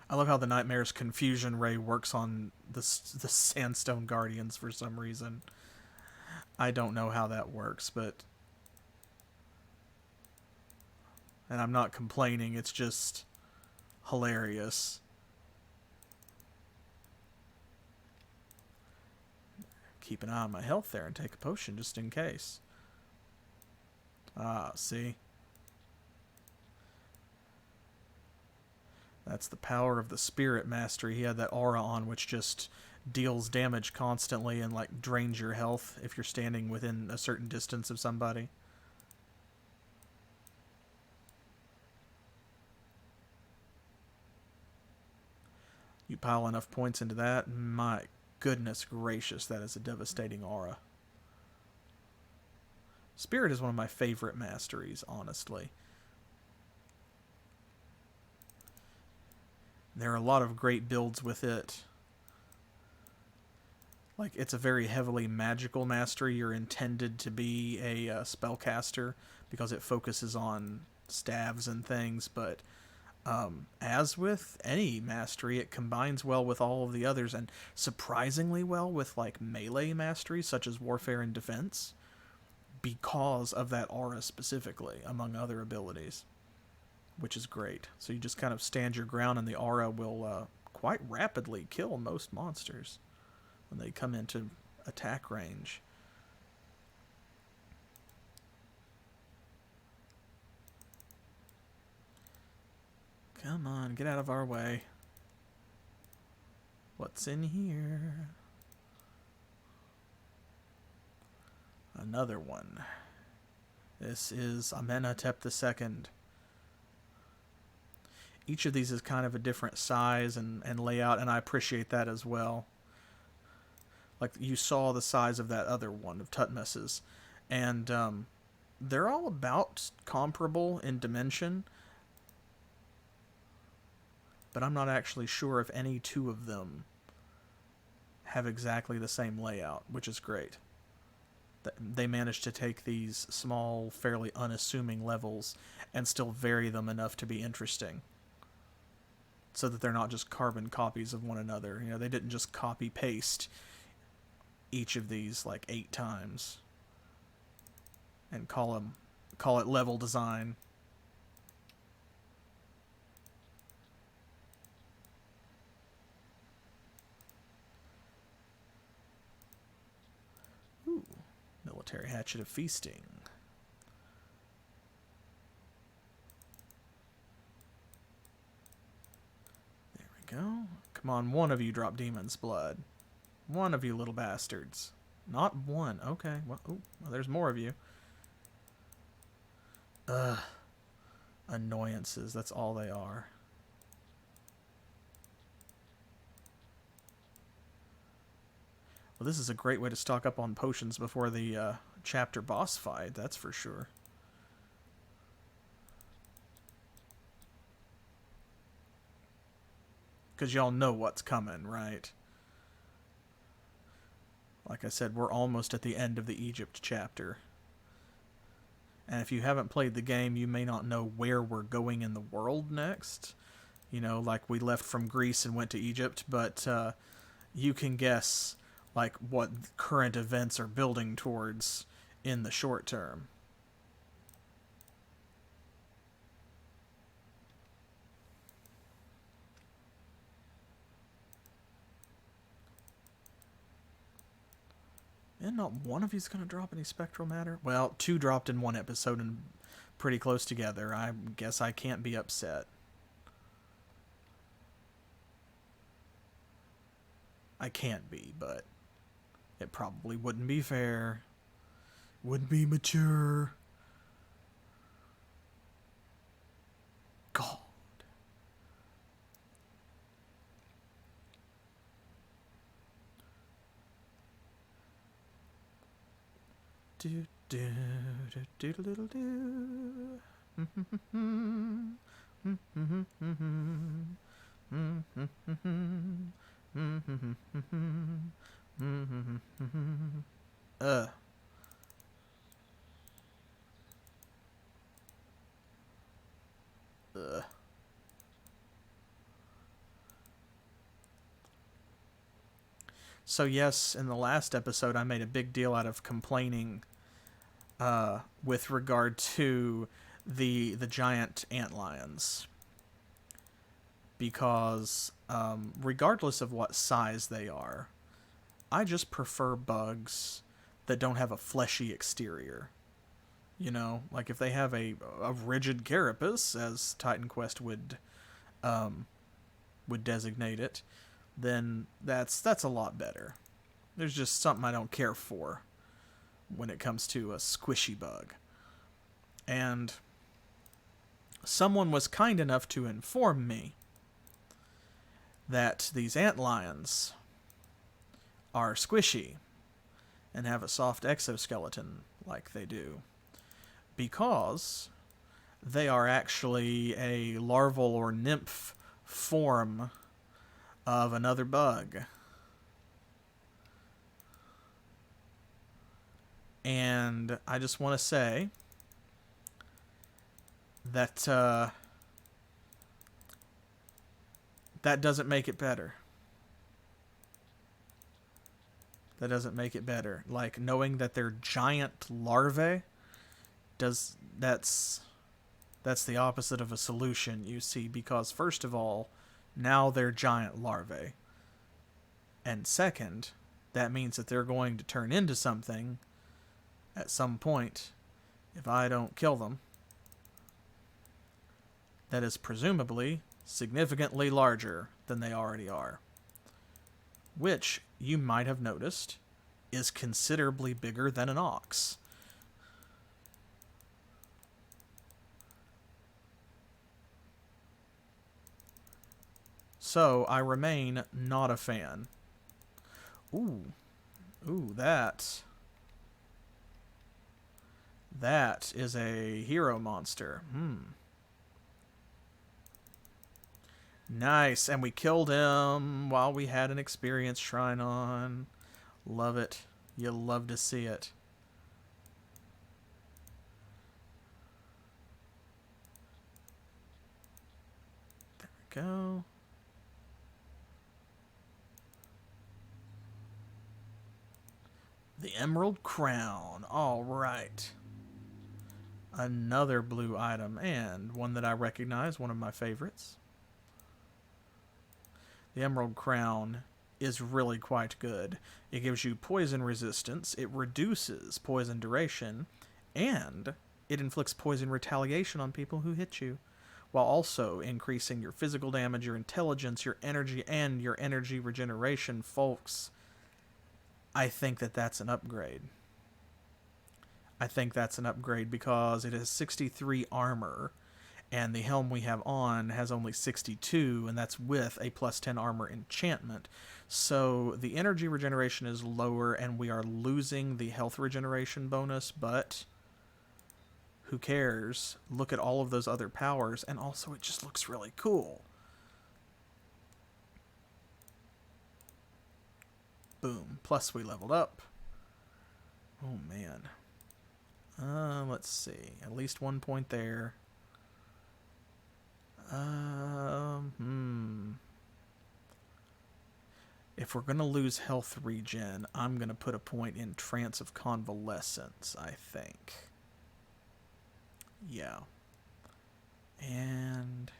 I love how the Nightmare's Confusion Ray works on the Sandstone Guardians for some reason. I don't know how that works, but And I'm not complaining, it's just hilarious. Keep an eye on my health there and take a potion just in case. Ah, see? That's the power of the spirit mastery. He had that aura on which just deals damage constantly and like drains your health if you're standing within a certain distance of somebody. You pile enough points into that, my goodness gracious, that is a devastating aura. Spirit is one of my favorite masteries, honestly. There are a lot of great builds with it. Like, it's a very heavily magical mastery. You're intended to be a spellcaster because it focuses on staves and things, but as with any mastery, it combines well with all of the others, and surprisingly well with like melee masteries such as warfare and defense, because of that aura specifically, among other abilities, which is great. So you just kind of stand your ground, and the aura will quite rapidly kill most monsters when they come into attack range. Come on, get out of our way. What's in here? Another one. This is Amenhotep II. Each of these is kind of a different size and layout, and I appreciate that as well. Like, you saw the size of that other one, of Tutmosis, and they're all about comparable in dimension, but I'm not actually sure if any two of them have exactly the same layout, which is great. They managed to take these small, fairly unassuming levels and still vary them enough to be interesting, so that they're not just carbon copies of one another. You know, they didn't just copy-paste each of these like 8 times and call it level design. Ooh, military hatchet of feasting. There we go. Come on, one of you drop demon's blood. One of you little bastards. Not one. Okay. Well, there's more of you. Ugh. Annoyances. That's all they are. Well, this is a great way to stock up on potions before the chapter boss fight, that's for sure. Because y'all know what's coming, right? Like I said, we're almost at the end of the Egypt chapter. And if you haven't played the game, you may not know where we're going in the world next. You know, like we left from Greece and went to Egypt, but you can guess like what current events are building towards in the short term. And not one of you's going to drop any spectral matter? Well, 2 dropped in one episode and pretty close together. I guess I can't be upset. I can't be, but it probably wouldn't be fair. Wouldn't be mature. God. Do do do do do do. Uh. Ugh. So yes, in the last episode, I made a big deal out of complaining with regard to the giant antlions, because regardless of what size they are, I just prefer bugs that don't have a fleshy exterior. You know, like if they have a rigid carapace, as Titan Quest would designate it, then that's a lot better. There's just something I don't care for when it comes to a squishy bug. And someone was kind enough to inform me that these antlions are squishy and have a soft exoskeleton like they do because they are actually a larval or nymph form of another bug. And I just want to say that that doesn't make it better. That doesn't make it better. Like, knowing that they're giant larvae that's the opposite of a solution, you see, because first of all, now they're giant larvae. And second, that means that they're going to turn into something at some point, if I don't kill them, that is presumably significantly larger than they already are. Which, you might have noticed, is considerably bigger than an ox. So, I remain not a fan. Ooh, that is a hero monster. Nice, and we killed him while we had an experience shrine on. Love it. You love to see it. There we go. The Emerald Crown. All right. Another blue item, and one that I recognize, one of my favorites. The Emerald Crown is really quite good. It gives you poison resistance, it reduces poison duration, and it inflicts poison retaliation on people who hit you, while also increasing your physical damage, your intelligence, your energy, and your energy regeneration. Folks, I think that that's an upgrade. I think that's an upgrade because it has 63 armor, and the helm we have on has only 62, and that's with a plus 10 armor enchantment. So the energy regeneration is lower, and we are losing the health regeneration bonus, but who cares? Look at all of those other powers, and also it just looks really cool. Boom. Plus we leveled up. Oh, man. Let's see. At least 1 point there. If we're going to lose health regen, I'm going to put a point in Trance of Convalescence, I think. Yeah. And...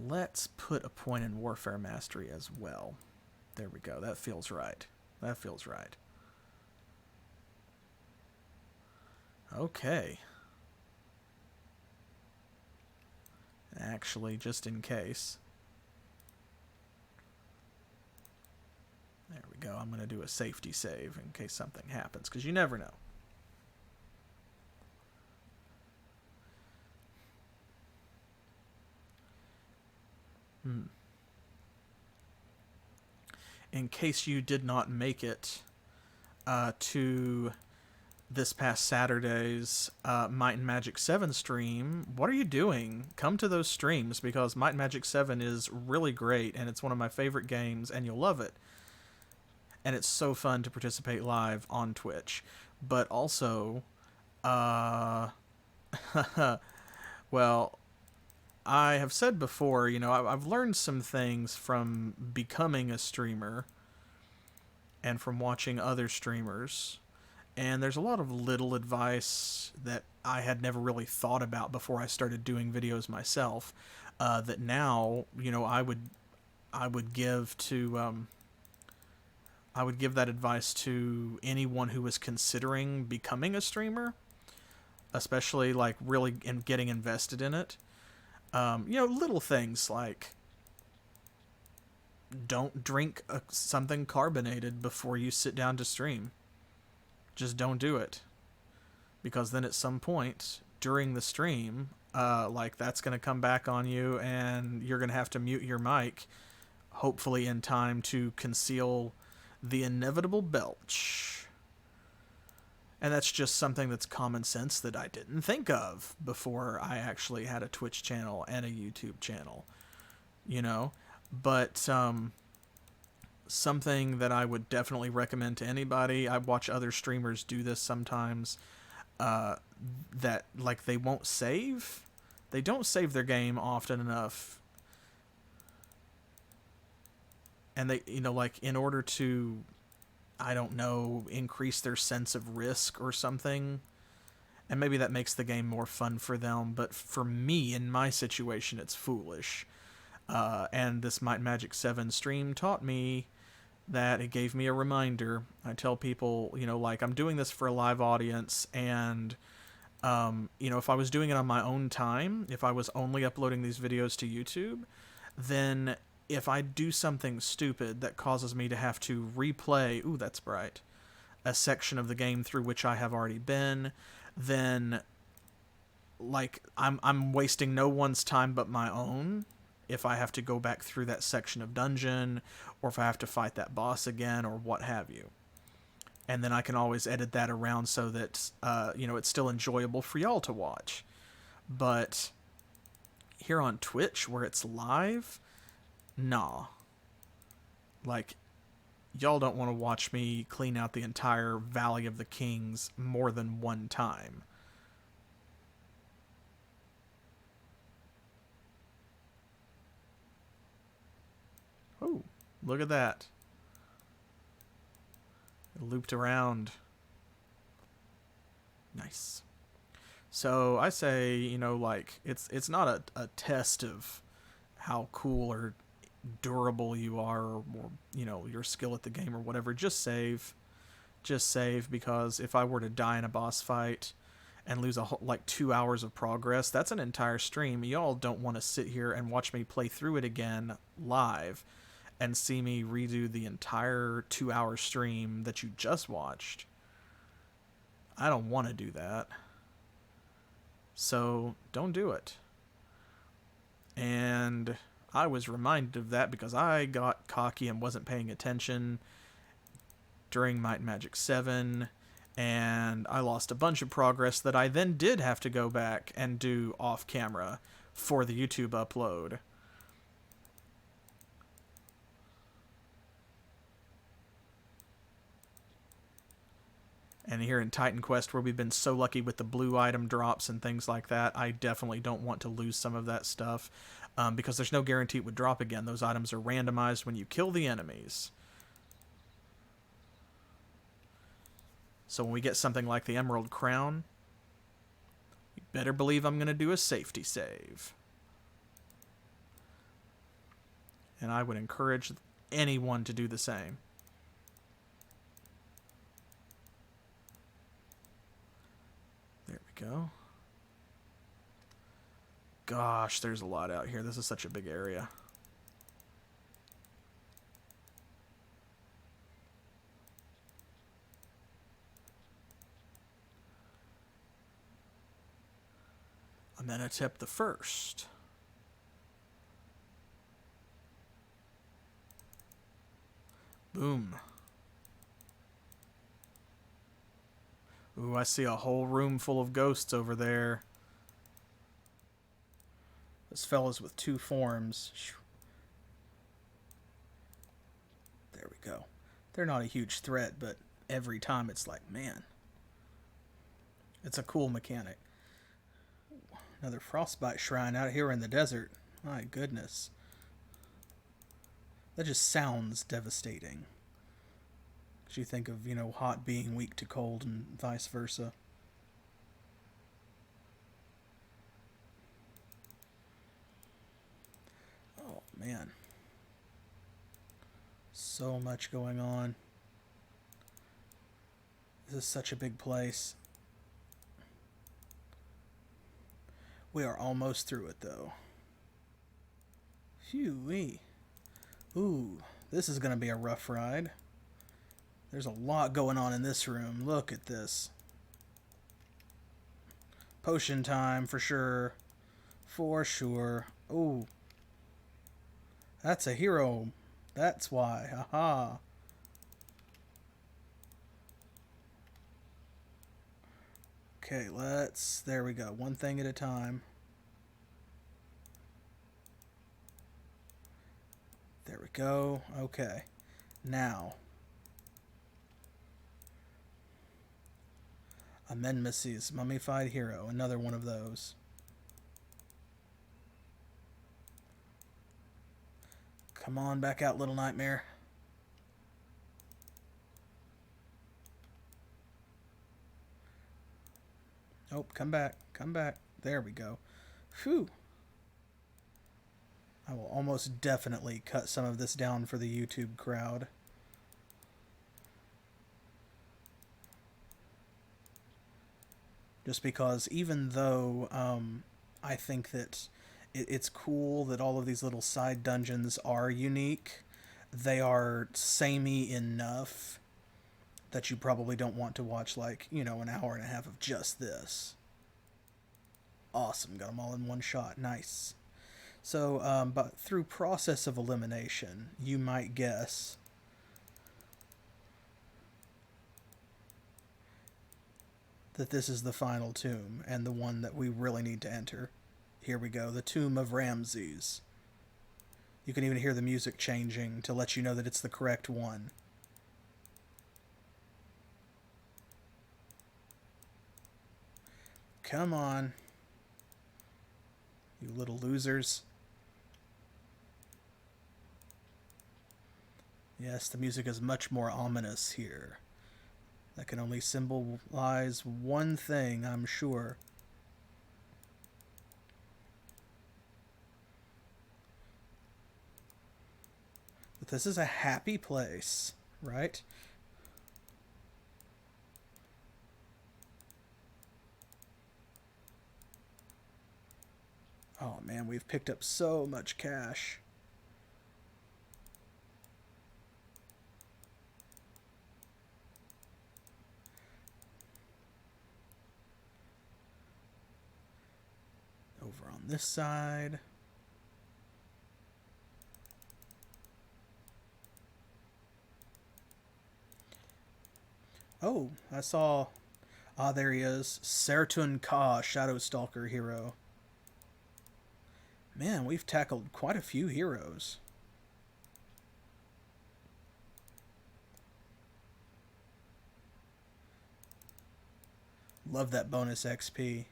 let's put a point in Warfare Mastery as well. There we go. That feels right. That feels right. Okay. Actually, just in case. There we go. I'm going to do a safety save in case something happens, because you never know. In case you did not make it to this past Saturday's Might and Magic 7 stream, what are you doing? Come to those streams, because Might and Magic 7 is really great, and it's one of my favorite games, and you'll love it. And it's so fun to participate live on Twitch. But also, well, I have said before, you know, I've learned some things from becoming a streamer and from watching other streamers. And there's a lot of little advice that I had never really thought about before I started doing videos myself. That now, you know, I would give to I would give that advice to anyone who was considering becoming a streamer, especially like really getting invested in it. You know, little things like don't drink something carbonated before you sit down to stream. Just don't do it, because then at some point during the stream, like that's going to come back on you, and you're going to have to mute your mic, hopefully in time to conceal the inevitable belch. And that's just something that's common sense that I didn't think of before I actually had a Twitch channel and a YouTube channel, you know? But something that I would definitely recommend to anybody, I watch other streamers do this sometimes, that, like, they won't save. They don't save their game often enough. And they, you know, like, in order to, I don't know, increase their sense of risk or something. And maybe that makes the game more fun for them, but for me, in my situation, it's foolish. And this Might and Magic 7 stream taught me that. It gave me a reminder. I tell people, you know, like, I'm doing this for a live audience, and, you know, if I was doing it on my own time, if I was only uploading these videos to YouTube, then if I do something stupid that causes me to have to replay, ooh, that's bright, a section of the game through which I have already been, then, like, I'm wasting no one's time but my own if I have to go back through that section of dungeon, or if I have to fight that boss again, or what have you. And then I can always edit that around so that, you know, it's still enjoyable for y'all to watch. But here on Twitch, where it's live, nah. Like, y'all don't want to watch me clean out the entire Valley of the Kings more than one time. Oh, look at that. It looped around. Nice. So I say, you know, like, it's not a test of how cool or durable you are, or, you know, your skill at the game or whatever. Just save. Just save, because if I were to die in a boss fight and lose like 2 hours of progress, that's an entire stream. Y'all don't want to sit here and watch me play through it again live and see me redo the entire 2-hour stream that you just watched. I don't want to do that. So don't do it. And I was reminded of that because I got cocky and wasn't paying attention during Might and Magic 7, and I lost a bunch of progress that I then did have to go back and do off camera for the YouTube upload. And here in Titan Quest, where we've been so lucky with the blue item drops and things like that, I definitely don't want to lose some of that stuff, because there's no guarantee it would drop again. Those items are randomized when you kill the enemies. So when we get something like the Emerald Crown, you better believe I'm going to do a safety save. And I would encourage anyone to do the same. There we go. Gosh, there's a lot out here. This is such a big area. Amenhotep the First. Boom. Ooh, I see a whole room full of ghosts over there. This fella's with 2 forms. There we go. They're not a huge threat, but every time it's like, man. It's a cool mechanic. Another frostbite shrine out here in the desert. My goodness. That just sounds devastating. 'Cause you think of, hot being weak to cold and vice versa. Oh, man. So much going on. This is such a big place. We are almost through it, though. Phew-wee. Ooh, this is going to be a rough ride. There's a lot going on in this room. Look at this. Potion time, for sure. For sure. Ooh. That's a hero. That's why. Haha. Okay, there we go. One thing at a time. There we go. Okay. Now. Amenmesis, mummified hero. Another one of those. Come on back out, little nightmare. Oh, come back. Come back. There we go. Phew. I will almost definitely cut some of this down for the YouTube crowd. Just because even though I think that it's cool that all of these little side dungeons are unique, they are samey enough that you probably don't want to watch, like, an hour and a half of just this. Awesome, got them all in one shot. Nice. So, but through process of elimination, you might guess that this is the final tomb, and the one that we really need to enter. Here we go, the Tomb of Ramses. You can even hear the music changing to let you know that it's the correct one. Come on. You little losers. Yes, the music is much more ominous here. That can only symbolize one thing, I'm sure. But this is a happy place, right? Oh man, we've picked up so much cash. Over on this side. Oh, I saw... Ah, there he is. Sertun Ka, Shadow Stalker hero. Man, we've tackled quite a few heroes. Love that bonus XP.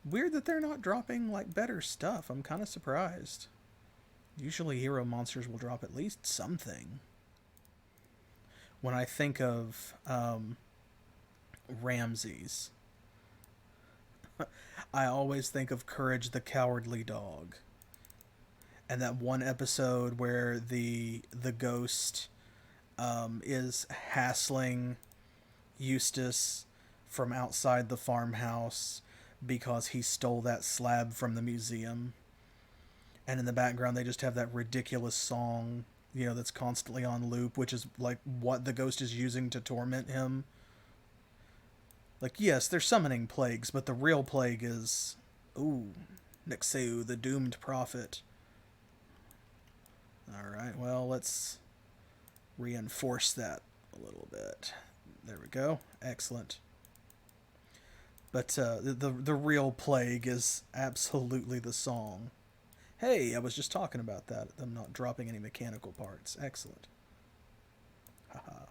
Weird that they're not dropping, like, better stuff. I'm kind of surprised. Usually hero monsters will drop at least something. When I think of Ramses, I always think of Courage the Cowardly Dog. And that one episode where the ghost is hassling Eustace from outside the farmhouse because he stole that slab from the museum. And in the background, they just have that ridiculous song, that's constantly on loop, which is like what the ghost is using to torment him. Like, yes, they're summoning plagues, but the real plague is, Nixeu, the doomed prophet. Alright, well, let's reinforce that a little bit. There we go. Excellent. But the real plague is absolutely the song. Hey, I was just talking about that. I'm not dropping any mechanical parts. Excellent. Haha.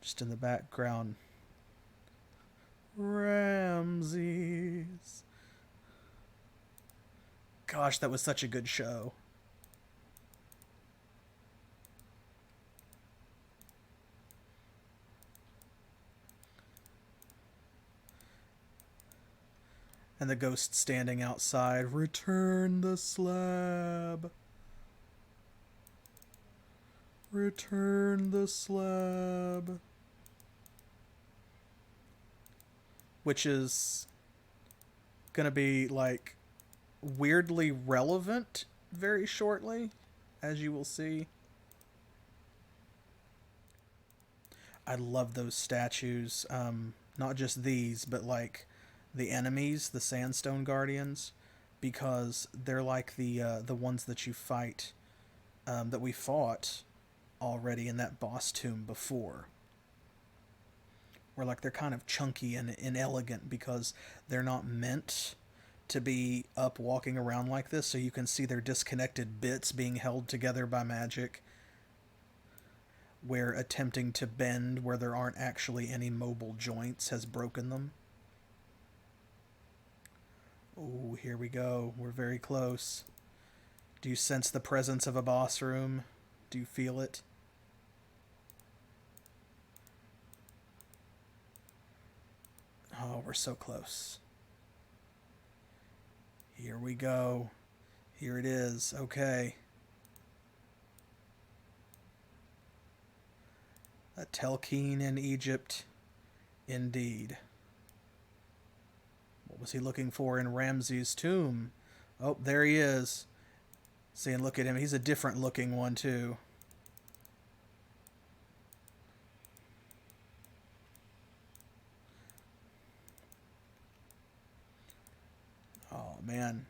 Just in the background. Ramses. Gosh, that was such a good show. And the ghost standing outside. Return the slab. Return the slab. Which is gonna be like weirdly relevant very shortly, as you will see. I love those statues. Not just these, but like the enemies, the Sandstone Guardians, because they're like the ones that you fight, that we fought already in that boss tomb before. Where like they're kind of chunky and inelegant because they're not meant to be up walking around like this, so you can see their disconnected bits being held together by magic, where attempting to bend where there aren't actually any mobile joints has broken them. Oh, here we go. We're very close. Do you sense the presence of a boss room? Do you feel it? Oh, we're so close. Here we go. Here it is. Okay. A Telkine in Egypt. Indeed. What was he looking for in Ramses' tomb? Oh, there he is. See, and look at him. He's a different looking one, too. Oh, man.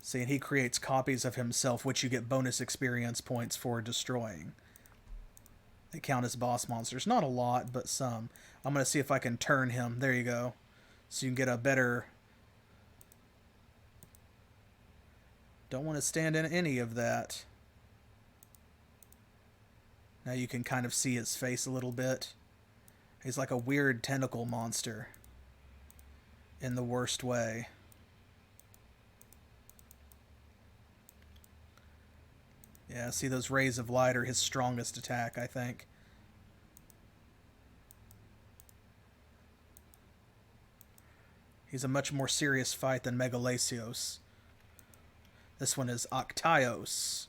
See, and he creates copies of himself, which you get bonus experience points for destroying. They count as boss monsters. Not a lot, but some. I'm going to see if I can turn him. There you go. So you can get a better... Don't want to stand in any of that. Now you can kind of see his face a little bit. He's like a weird tentacle monster. In the worst way. Yeah, see, those rays of light are his strongest attack, I think. He's a much more serious fight than Megalasios. This one is Octios.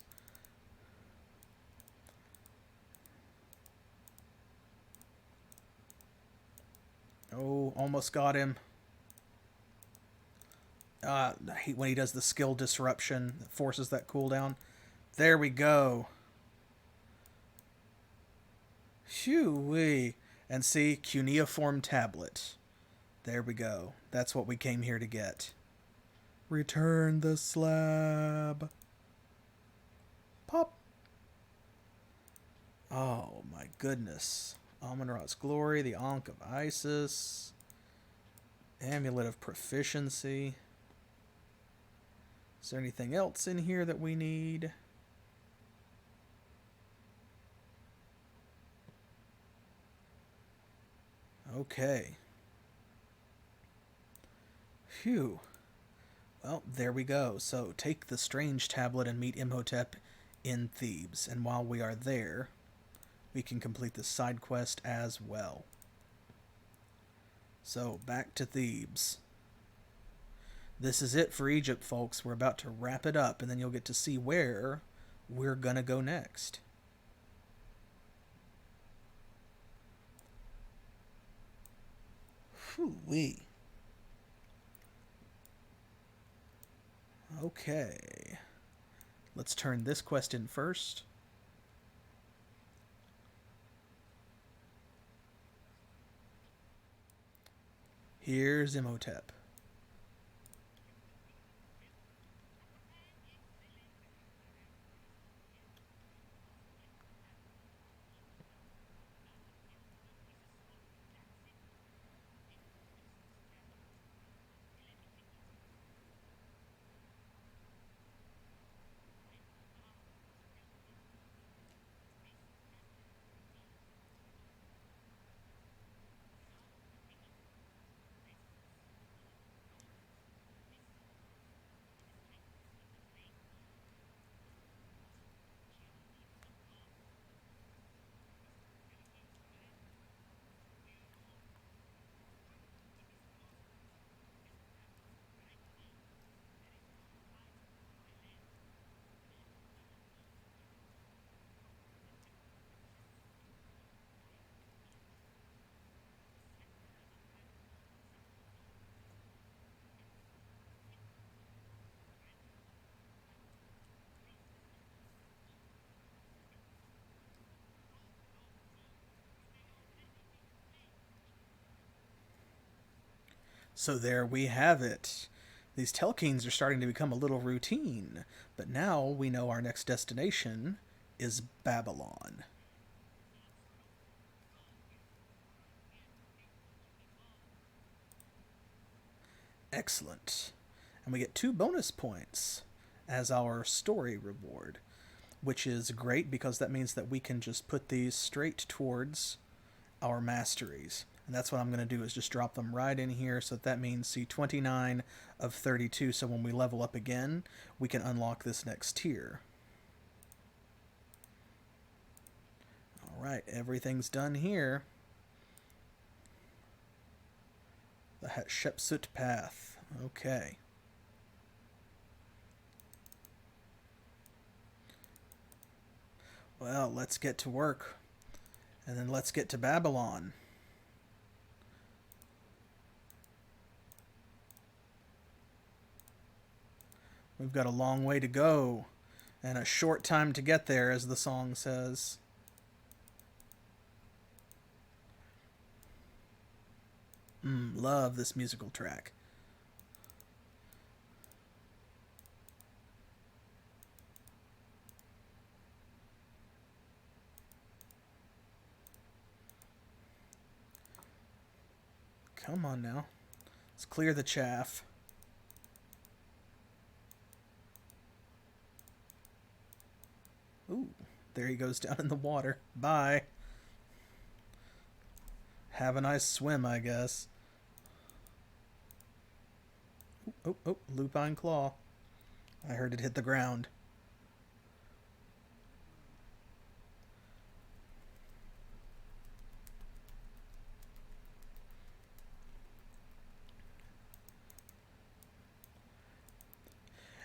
Oh, almost got him. When he does the skill disruption, that forces that cooldown. There we go. Phew-wee. And see, cuneiform tablet. There we go. That's what we came here to get. Return the slab. Pop. Oh my goodness. Amun-Ra's glory, the Ankh of Isis. Amulet of proficiency. Is there anything else in here that we need? Okay. Phew. Well, there we go. So take the strange tablet and meet Imhotep in Thebes. And while we are there, we can complete the side quest as well. So back to Thebes. This is it for Egypt, folks. We're about to wrap it up, and then you'll get to see where we're gonna go next. Whew-wee. Okay. Let's turn this quest in first. Here's Imhotep. So there we have it. These Telkines are starting to become a little routine, but now we know our next destination is Babylon. Excellent. And we get 2 bonus points as our story reward, which is great because that means that we can just put these straight towards our masteries. And that's what I'm going to do, is just drop them right in here. So that means, see, 29 of 32. So when we level up again, we can unlock this next tier. All right, everything's done here. The Hatshepsut Path. Okay. Well, let's get to work. And then let's get to Babylon. We've got a long way to go, and a short time to get there, as the song says. Love this musical track. Come on now. Let's clear the chaff. Ooh, there he goes down in the water. Bye. Have a nice swim, I guess. Oh, lupine claw. I heard it hit the ground.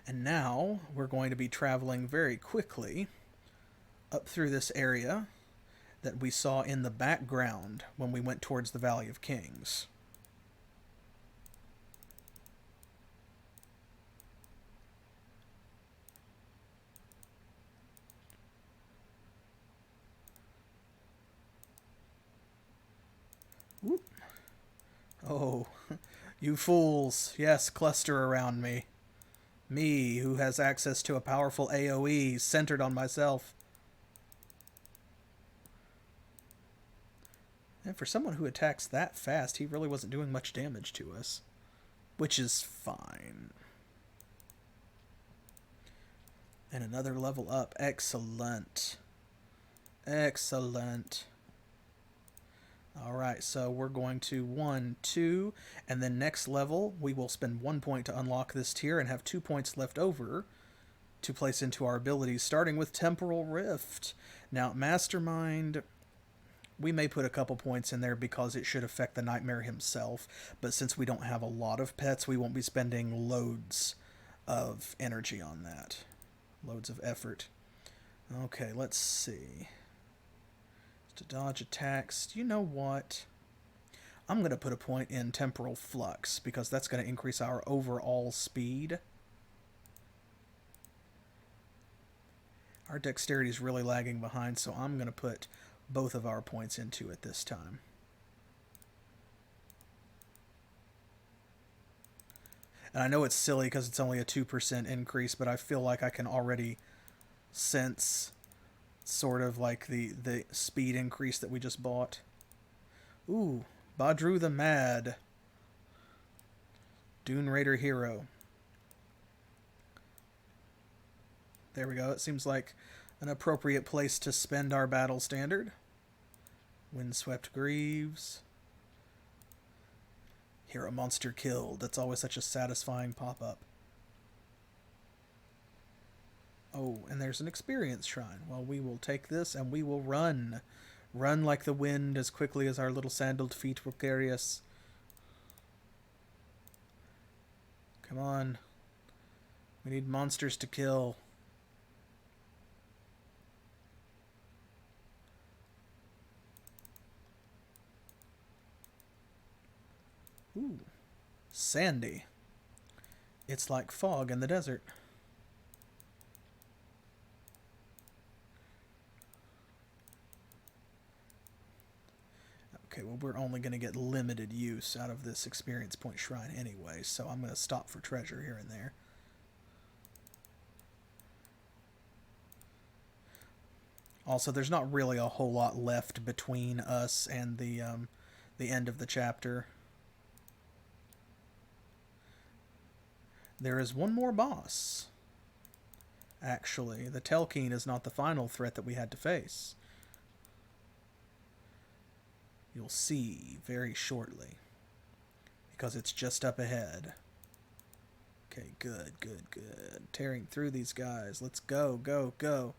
And now we're going to be traveling very quickly up through this area that we saw in the background when we went towards the Valley of Kings. Whoop. Oh, you fools. Yes, cluster around me. Me, who has access to a powerful AoE centered on myself. And for someone who attacks that fast, he really wasn't doing much damage to us. Which is fine. And another level up. Excellent. Excellent. Alright, so we're going to 1, 2, and then next level we will spend 1 point to unlock this tier and have 2 points left over to place into our abilities, starting with Temporal Rift. Now, Mastermind, we may put a couple points in there because it should affect the Nightmare himself, but since we don't have a lot of pets, we won't be spending loads of energy on that. Loads of effort. Okay, let's see. To dodge attacks. You know what? I'm going to put a point in Temporal Flux because that's going to increase our overall speed. Our dexterity is really lagging behind, so I'm going to put both of our points into it this time. And I know it's silly because it's only a 2% increase, but I feel like I can already sense sort of like the speed increase that we just bought. Ooh, Badru the Mad. Dune Raider Hero. There we go. It seems like an appropriate place to spend our battle standard. Windswept Greaves. Hero monster killed. That's always such a satisfying pop-up. Oh, and there's an experience shrine. Well, we will take this and we will run. Run like the wind as quickly as our little sandaled feet will carry us. Come on. We need monsters to kill. Ooh. Sandy. It's like fog in the desert. Okay, well, we're only going to get limited use out of this experience point shrine anyway, so I'm going to stop for treasure here and there. Also, there's not really a whole lot left between us and the end of the chapter. There is one more boss. Actually, the Telkine is not the final threat that we had to face. You'll see very shortly, because it's just up ahead. Okay, good, good, good. Tearing through these guys. Let's go, go, go.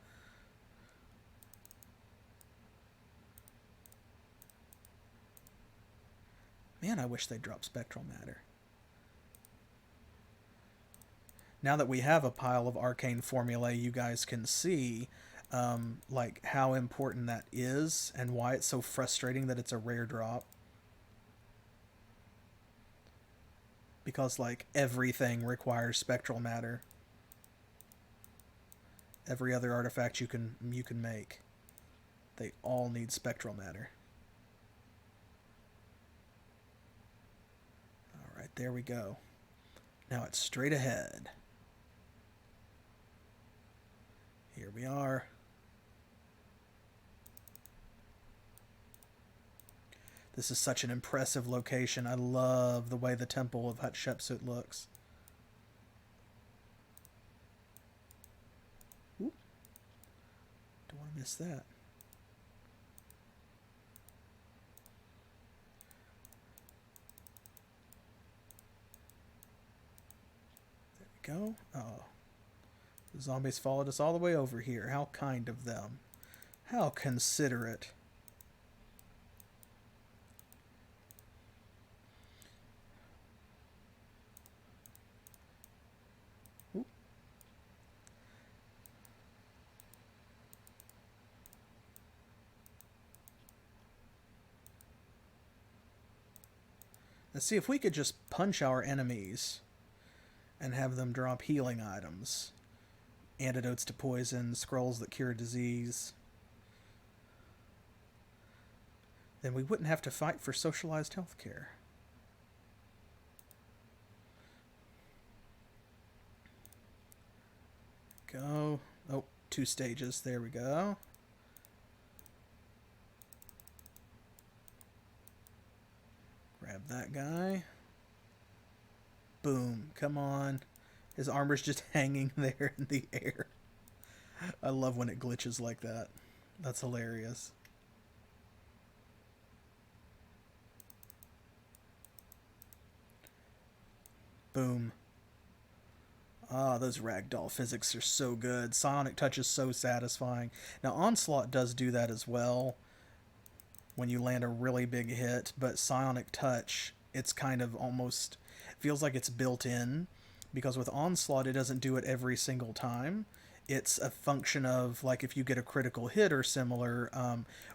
Man, I wish they'd drop spectral matter. Now that we have a pile of arcane formulae, you guys can see like how important that is and why it's so frustrating that it's a rare drop. Because like everything requires spectral matter. Every other artifact you can make, they all need spectral matter. All right, there we go. Now it's straight ahead. Here we are. This is such an impressive location. I love the way the Temple of Hatshepsut looks. Ooh. Don't want to miss that. There we go. Oh. The zombies followed us all the way over here. How kind of them. How considerate. Ooh. Let's see if we could just punch our enemies and have them drop healing items. Antidotes to poison, scrolls that cure disease. Then we wouldn't have to fight for socialized healthcare. Go. Oh, 2 stages. There we go. Grab that guy. Boom. Come on. His armor's just hanging there in the air. I love when it glitches like that. That's hilarious. Boom. Ah, those ragdoll physics are so good. Psionic Touch is so satisfying. Now, Onslaught does do that as well when you land a really big hit, but Psionic Touch, it's kind of almost feels like it's built in. Because with Onslaught, it doesn't do it every single time. It's a function of, like, if you get a critical hit or similar,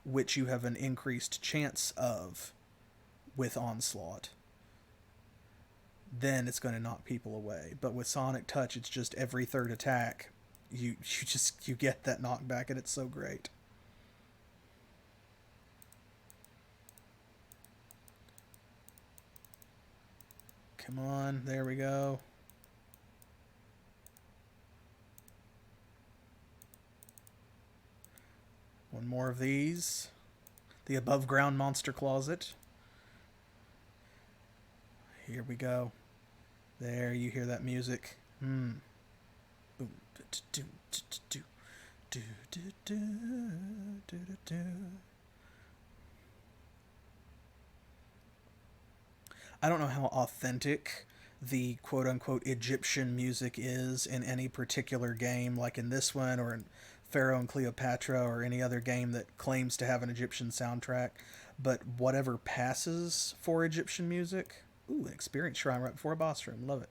which you have an increased chance of with Onslaught, then it's going to knock people away. But with Sonic Touch, it's just every third attack, you get that knockback, and it's so great. Come on, there we go. One more of these. The above ground monster closet. Here we go. There, you hear that music. Boom. I don't know how authentic the quote-unquote Egyptian music is in any particular game, like in this one or in Pharaoh and Cleopatra or any other game that claims to have an Egyptian soundtrack, but whatever passes for Egyptian music, ooh, an experience shrine right before a boss room, love it.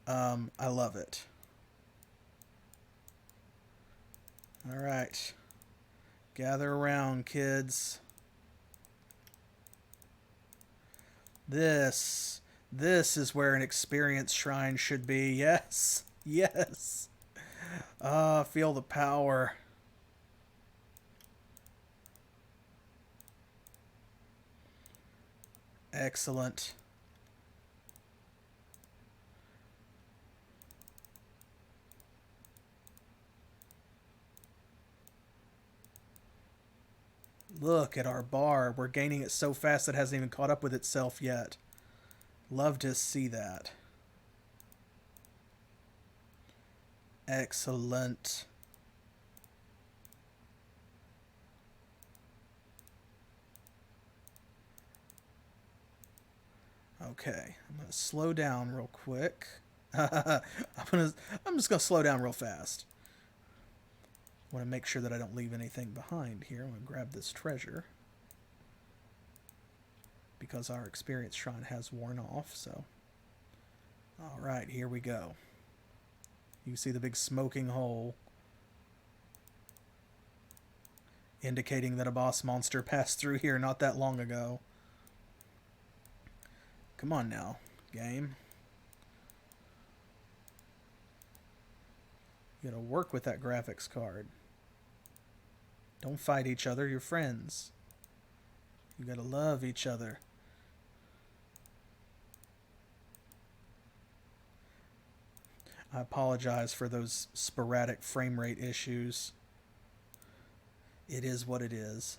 I love it. All right, gather around, kids. This is where an experience shrine should be. Yes, yes. Ah, feel the power. Excellent. Look at our bar. We're gaining it so fast it hasn't even caught up with itself yet. Love to see that. Excellent. Okay, I'm gonna slow down real quick. I'm just gonna slow down real fast. I want to make sure that I don't leave anything behind here. I'm gonna grab this treasure because our experience shrine has worn off. So, all right, here we go. You can see the big smoking hole indicating that a boss monster passed through here not that long ago. Come on now, game. You gotta work with that graphics card. Don't fight each other, you're friends. You gotta love each other. I apologize for those sporadic frame rate issues. It is what it is.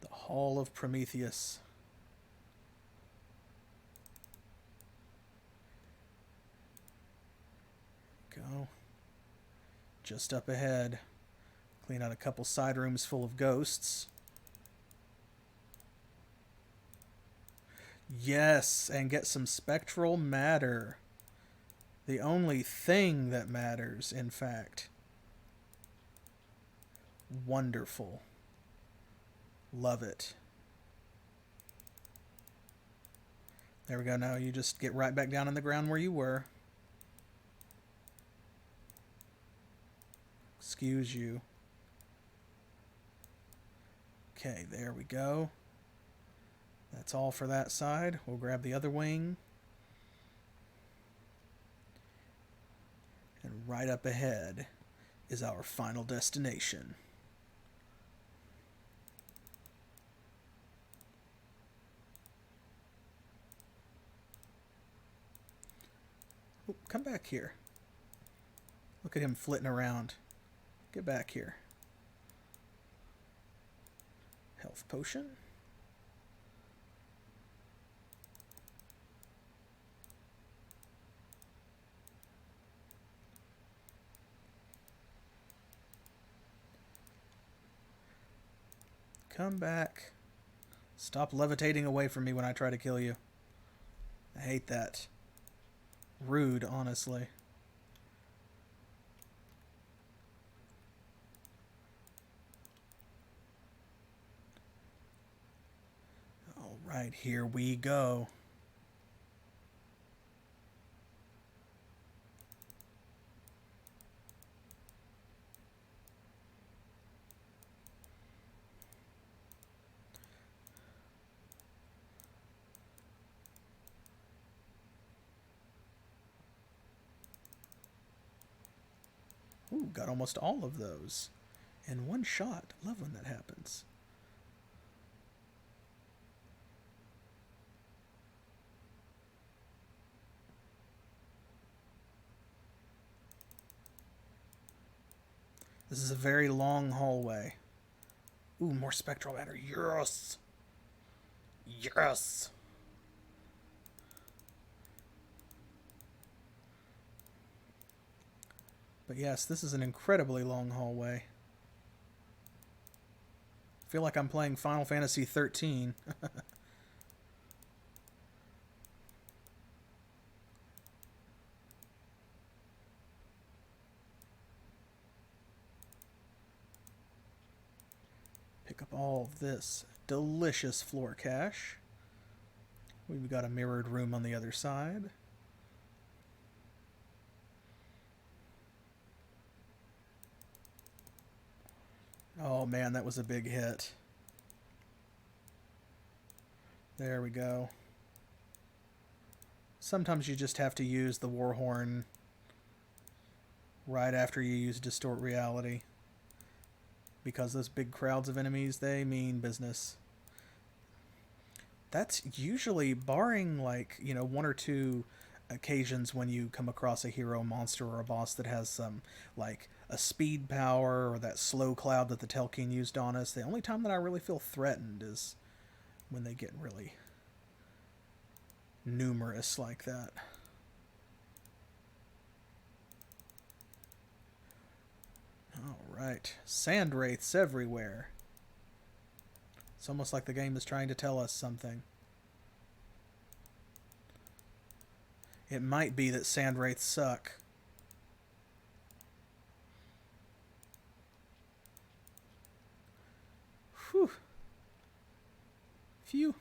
The Hall of Prometheus. Go. Just up ahead. Clean out a couple side rooms full of ghosts. Yes, and get some spectral matter. The only thing that matters, in fact. Wonderful. Love it. There we go. Now you just get right back down in the ground where you were. Excuse you. Okay, there we go. That's all for that side. We'll grab the other wing. And right up ahead is our final destination. Oh, come back here. Look at him flitting around. Get back here. Health potion. Come back. Stop levitating away from me when I try to kill you. I hate that. Rude, honestly. All right, here we go. Ooh, got almost all of those in one shot. Love when that happens. This is a very long hallway. Ooh, more spectral matter. Yes! Yes! But yes, this is an incredibly long hallway. I feel like I'm playing Final Fantasy 13. Pick up all of this delicious floor cache. We've got a mirrored room on the other side. Oh man, that was a big hit. There we go. Sometimes you just have to use the war horn right after you use Distort Reality. because those big crowds of enemies, they mean business. That's usually, barring like, one or two occasions when you come across a hero monster or a boss that has some like a speed power or that slow cloud that the Telkine used on us, the only time that I really feel threatened is when they get really numerous like that. Alright, sand wraiths everywhere. It's almost like the game is trying to tell us something. It might be that sand wraiths suck. Whew. Phew.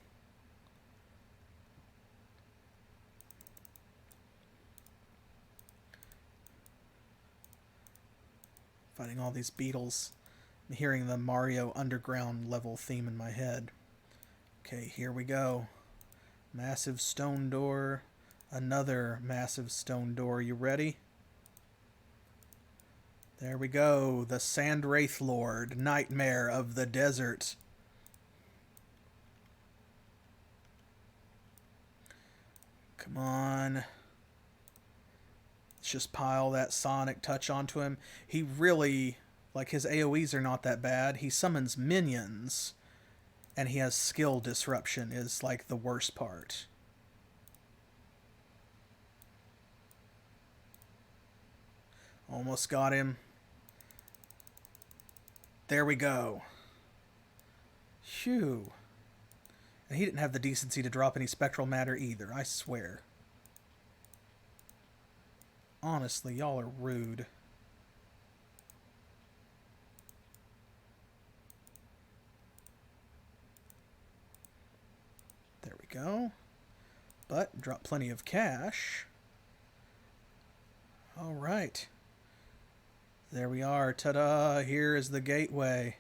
Fighting all these beetles. I'm hearing the Mario Underground level theme in my head. Okay, here we go. Massive stone door. Another massive stone door. You ready? There we go. The Sand Wraith Lord. Nightmare of the desert. Come on. Let's just pile that Sonic touch onto him. He really, like, his AoEs are not that bad. He summons minions, and he has skill disruption is, like, the worst part. Almost got him. There we go. Phew. And he didn't have the decency to drop any spectral matter either, I swear. Honestly, y'all are rude. There we go. But drop plenty of cash. Alright. There we are. Ta-da! Here is the gateway.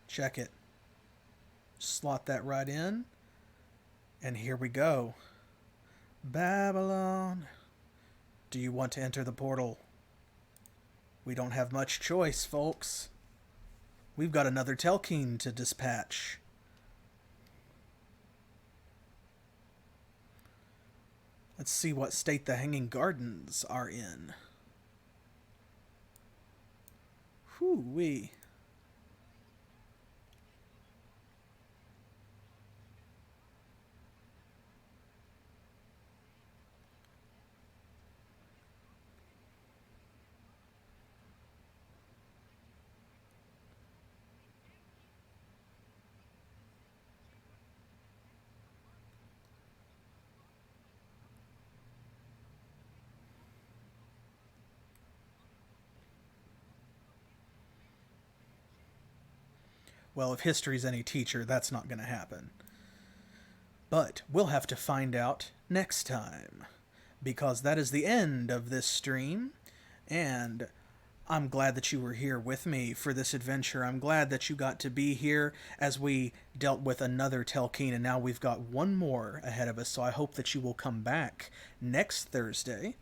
Check it. Slot that right in. And here we go. Babylon. Do you want to enter the portal? We don't have much choice, folks. We've got another Telkine to dispatch. Let's see what state the Hanging Gardens are in. Whoo-wee. Well, if history's any teacher, that's not going to happen. But we'll have to find out next time, because that is the end of this stream, and I'm glad that you were here with me for this adventure. I'm glad that you got to be here as we dealt with another Telkine, and now we've got one more ahead of us, so I hope that you will come back next Thursday,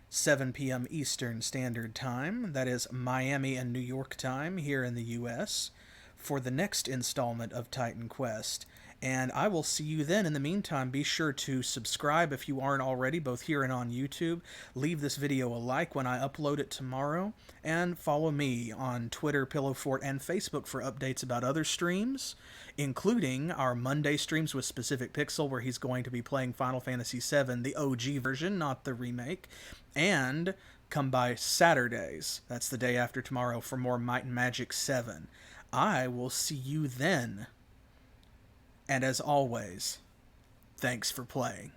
7 p.m. Eastern Standard Time. That is Miami and New York time here in the U.S., for the next installment of Titan Quest. And I will see you then. In the meantime, be sure to subscribe if you aren't already, both here and on YouTube. Leave this video a like when I upload it tomorrow. And follow me on Twitter, Pillowfort, and Facebook for updates about other streams, including our Monday streams with Specific Pixel, where he's going to be playing Final Fantasy VII, the OG version, not the remake. And come by Saturdays, that's the day after tomorrow, for more Might and Magic 7. I will see you then. And as always, thanks for playing.